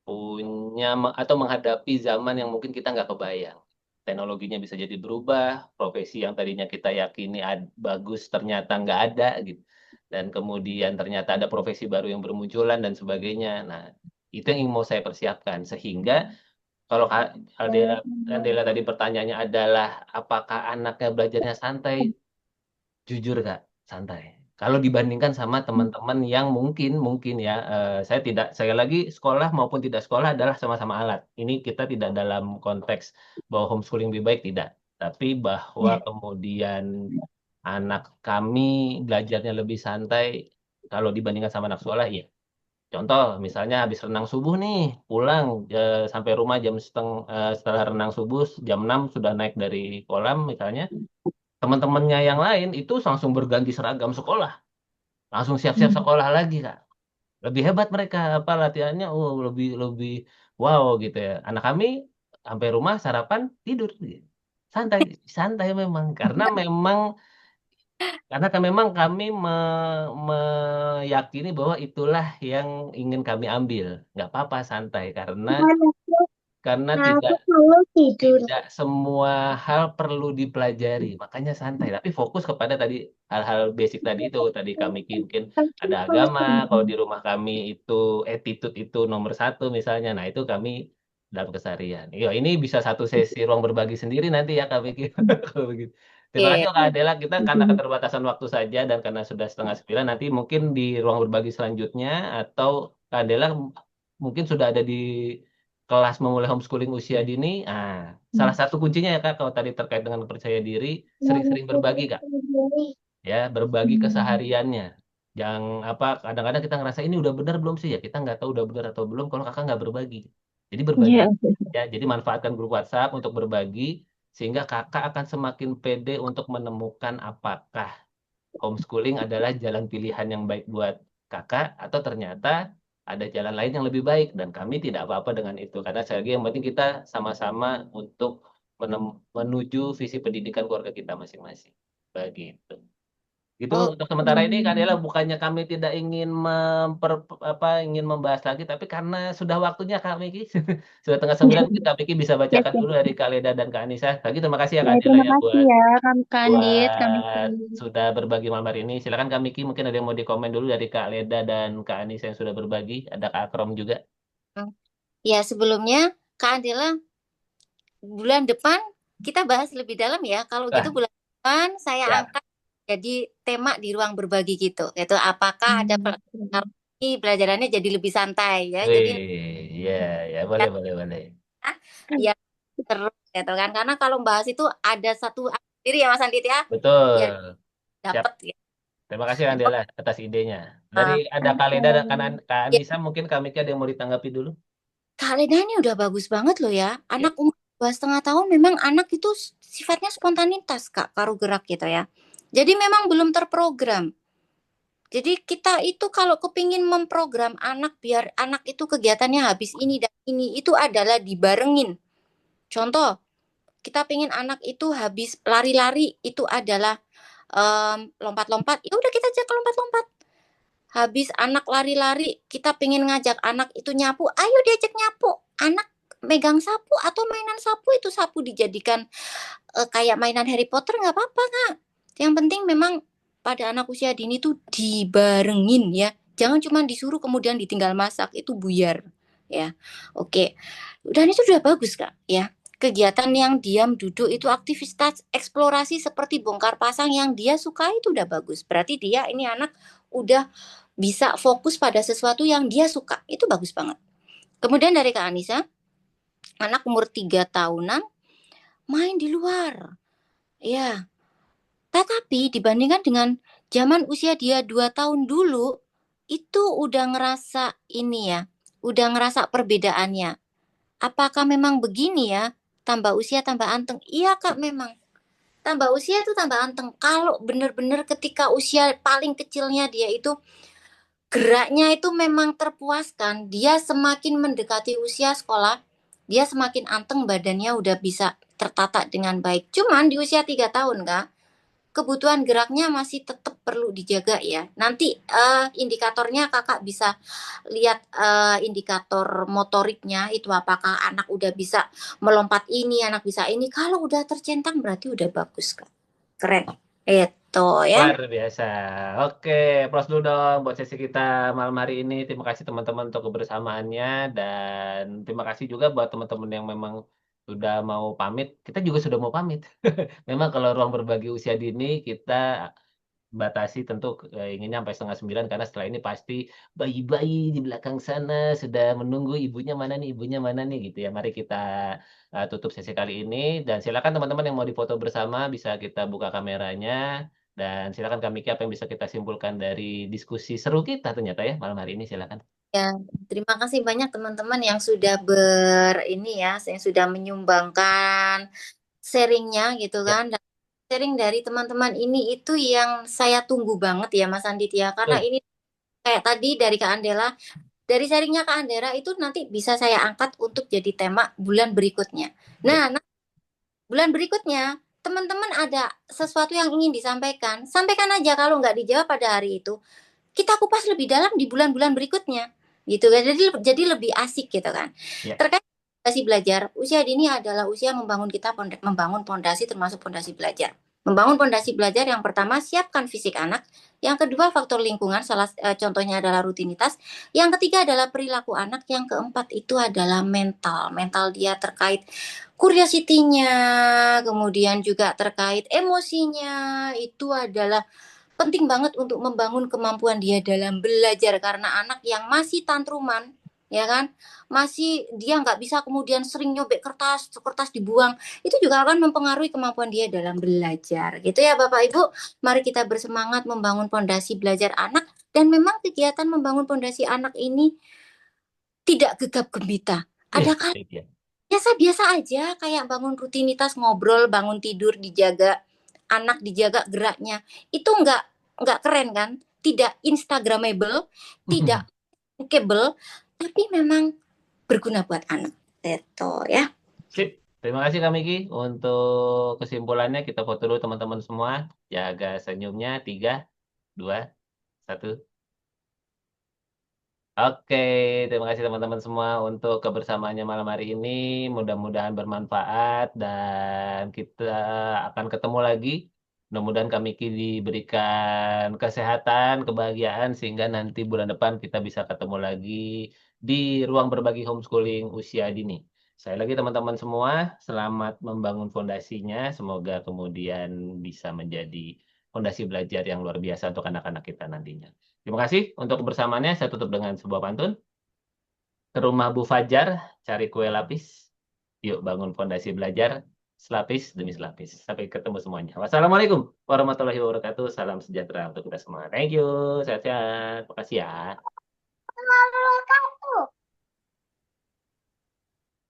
punya atau menghadapi zaman yang mungkin kita nggak kebayang. Teknologinya bisa jadi berubah, profesi yang tadinya kita yakini bagus ternyata nggak ada gitu. Dan kemudian ternyata ada profesi baru yang bermunculan dan sebagainya. Nah, itu yang mau saya persiapkan. Sehingga kalau Aldela, Aldela tadi pertanyaannya adalah apakah anaknya belajarnya santai? Jujur Kak, santai. Kalau dibandingkan sama teman-teman yang mungkin mungkin ya, saya lagi sekolah maupun tidak sekolah adalah sama-sama alat. Ini kita tidak dalam konteks bahwa homeschooling lebih baik, tidak. Tapi bahwa Iya. kemudian anak kami belajarnya lebih santai kalau dibandingkan sama anak sekolah, iya. Contoh, misalnya habis renang subuh nih, pulang sampai rumah setelah renang subuh jam 6 sudah naik dari kolam misalnya, teman-temannya yang lain itu langsung berganti seragam sekolah, langsung siap-siap Hmm. sekolah lagi, Kak. Lebih hebat mereka apa latihannya, oh lebih lebih wow gitu ya. Anak kami sampai rumah sarapan tidur, santai santai memang karena kan memang kami meyakini bahwa itulah yang ingin kami ambil. Nggak apa-apa santai karena tidak Kalau tidur. tidak semua hal perlu dipelajari, makanya santai. Tapi fokus kepada tadi hal-hal basic tadi itu. Tadi kami mungkin ada agama, kalau di rumah kami itu attitude itu nomor satu misalnya. Nah itu kami dalam keseharian. Yo, ini bisa satu sesi ruang berbagi sendiri nanti ya kami kira. Kalau begitu. Terima kasih Oke. Kak Adela. Kita karena keterbatasan waktu saja dan karena sudah setengah sembilan, nanti mungkin di ruang berbagi selanjutnya atau Kak Adela mungkin sudah ada di kelas memulai homeschooling usia dini. Salah satu kuncinya ya Kak, kalau tadi terkait dengan percaya diri, sering-sering berbagi Kak. Ya, berbagi kesehariannya. Yang apa, kadang-kadang kita ngerasa ini udah benar belum sih ya, kita nggak tahu udah benar atau belum kalau kakak nggak berbagi. Jadi berbagi. Iya. Ya, jadi manfaatkan grup WhatsApp untuk berbagi, sehingga kakak akan semakin pede untuk menemukan apakah homeschooling adalah jalan pilihan yang baik buat kakak atau ternyata ada jalan lain yang lebih baik dan kami tidak apa-apa dengan itu karena sekali lagi yang penting kita sama-sama untuk menuju visi pendidikan keluarga kita masing-masing begitu. Itu untuk Oke. sementara ini Kak Dela, bukannya kami tidak ingin ingin membahas lagi, tapi karena sudah waktunya Kak Miki, sudah tengah sembilan, mungkin Kak Miki bisa Ya, bacakan dulu dari Kak Leda dan Kak Anissa. Lagi terima kasih ya ya, Kak Dela terima ya kasih buat ya Kak Andit, Kak Miki. buat sudah berbagi malam hari ini. Silakan Kak Miki, mungkin ada yang mau dikomen dulu dari Kak Leda dan Kak Anissa yang sudah berbagi. Ada Kak Akrom juga. Ya, sebelumnya Kak Adela, bulan depan kita bahas lebih dalam ya. Kalau gitu Wah, bulan depan saya siap. angkat jadi tema di ruang berbagi gitu. Yaitu apakah ada Hmm. kalau ini belajarannya jadi lebih santai ya. Jadi Wih, ya, ya, boleh, boleh, boleh. ya terus gitu kan. Karena kalau bahas itu ada satu diri ya Mas Andit ya, biar Betul. Siap. dapat ya. Terima kasih Kak Dela atas idenya. Dari Nah, ada Kak Leda dan Kak ya, Anissa, mungkin Kak Miki ada yang mau ditanggapi dulu. Kak Leda ini udah bagus banget loh ya. Ya. Anak umur 2,5 tahun memang anak itu sifatnya spontanitas Kak, karu gerak gitu ya. Jadi memang belum terprogram. Jadi kita itu kalau kepingin memprogram anak biar anak itu kegiatannya habis ini dan ini itu adalah dibarengin. Contoh, kita pingin anak itu habis lari-lari itu adalah lompat-lompat. Ya udah kita ajak lompat-lompat. Habis anak lari-lari, kita pingin ngajak anak itu nyapu. Ayo diajak nyapu. Anak megang sapu atau mainan sapu itu sapu dijadikan kayak mainan Harry Potter nggak apa-apa Kak. Yang penting memang pada anak usia dini tuh dibarengin ya. Jangan cuma disuruh kemudian ditinggal masak, itu buyar ya. Oke. Dan itu sudah bagus Kak ya. Kegiatan yang diam duduk itu aktivitas eksplorasi seperti bongkar pasang yang dia suka itu udah bagus. Berarti dia ini anak udah bisa fokus pada sesuatu yang dia suka. Itu bagus banget. Kemudian dari Kak Anissa, anak umur 3 tahunan main di luar. Ya, tetapi dibandingkan dengan zaman usia dia 2 tahun dulu, itu udah ngerasa ini ya, udah ngerasa perbedaannya. Apakah memang begini ya? Tambah usia tambah anteng. Iya Kak, memang. Tambah usia itu tambah anteng. Kalau benar-benar ketika usia paling kecilnya dia itu geraknya itu memang terpuaskan, dia semakin mendekati usia sekolah, dia semakin anteng badannya udah bisa tertata dengan baik. Cuman di usia 3 tahun Kak, kebutuhan geraknya masih tetap perlu dijaga ya. Nanti indikatornya kakak bisa lihat indikator motoriknya itu apakah anak udah bisa melompat ini, anak bisa ini. Kalau udah tercentang berarti udah bagus kak. Keren. Itu ya. Luar biasa. Oke, plus dulu dong buat sesi kita malam hari ini. Terima kasih teman-teman untuk kebersamaannya dan terima kasih juga buat teman-teman yang memang sudah mau pamit. Kita juga sudah mau pamit. Memang kalau ruang berbagi usia dini kita batasi tentu inginnya sampai setengah sembilan karena setelah ini pasti bayi-bayi di belakang sana sudah menunggu ibunya mana nih gitu ya. Mari kita tutup sesi kali ini dan silakan teman-teman yang mau difoto bersama bisa kita buka kameranya. Dan silakan Kak Miki, apa yang bisa kita simpulkan dari diskusi seru kita ternyata ya malam hari ini, silakan. Ya, terima kasih banyak teman-teman yang sudah ini ya, yang sudah menyumbangkan sharingnya gitu Ya, kan. Dan sharing dari teman-teman ini itu yang saya tunggu banget ya Mas Andit ya, karena betul. ini kayak tadi dari Kak Andela, dari sharingnya Kak Andela itu nanti bisa saya angkat untuk jadi tema bulan berikutnya. Sip. Nah, bulan berikutnya teman-teman ada sesuatu yang ingin disampaikan, sampaikan aja. Kalau nggak dijawab pada hari itu, kita kupas lebih dalam di bulan-bulan berikutnya gitu kan, jadi lebih asik gitu kan. Ya, Terkait fondasi belajar, usia dini adalah usia membangun kita membangun fondasi, termasuk fondasi belajar. Membangun fondasi belajar, yang pertama siapkan fisik anak, yang kedua faktor lingkungan, contohnya adalah rutinitas, yang ketiga adalah perilaku anak, yang keempat itu adalah mental dia terkait curiosity-nya, kemudian juga terkait emosinya. Itu adalah penting banget untuk membangun kemampuan dia dalam belajar, karena anak yang masih tantruman ya kan, masih dia nggak bisa kemudian sering nyobek kertas, kertas dibuang, itu juga akan mempengaruhi kemampuan dia dalam belajar gitu ya Bapak Ibu. Mari kita bersemangat membangun fondasi belajar anak, dan memang kegiatan membangun fondasi anak ini tidak gegap gempita, ada kan sip ya. biasa-biasa aja, kayak bangun rutinitas, ngobrol, bangun tidur dijaga, anak dijaga geraknya, itu nggak keren kan, tidak instagramable, tidak bankable, tapi memang berguna buat anak itu ya. Sip. Terima kasih Kak Miki. Untuk kesimpulannya kita foto dulu teman-teman semua. Jaga senyumnya. 3, 2, 1. Oke, terima kasih teman-teman semua untuk kebersamaannya malam hari ini. Mudah-mudahan bermanfaat dan kita akan ketemu lagi. Mudah-mudahan Kak Miki diberikan kesehatan, kebahagiaan sehingga nanti bulan depan kita bisa ketemu lagi di ruang berbagi homeschooling usia dini. Saya lagi teman-teman semua, selamat membangun fondasinya. Semoga kemudian bisa menjadi fondasi belajar yang luar biasa untuk anak-anak kita nantinya. Terima kasih untuk kebersamaannya. Saya tutup dengan sebuah pantun. Ke rumah Bu Fajar, cari kue lapis. Yuk bangun fondasi belajar, selapis demi selapis. Sampai ketemu semuanya. Wassalamualaikum warahmatullahi wabarakatuh. Salam sejahtera untuk kita semua. Thank you. Sehat-sehat. Makasih ya.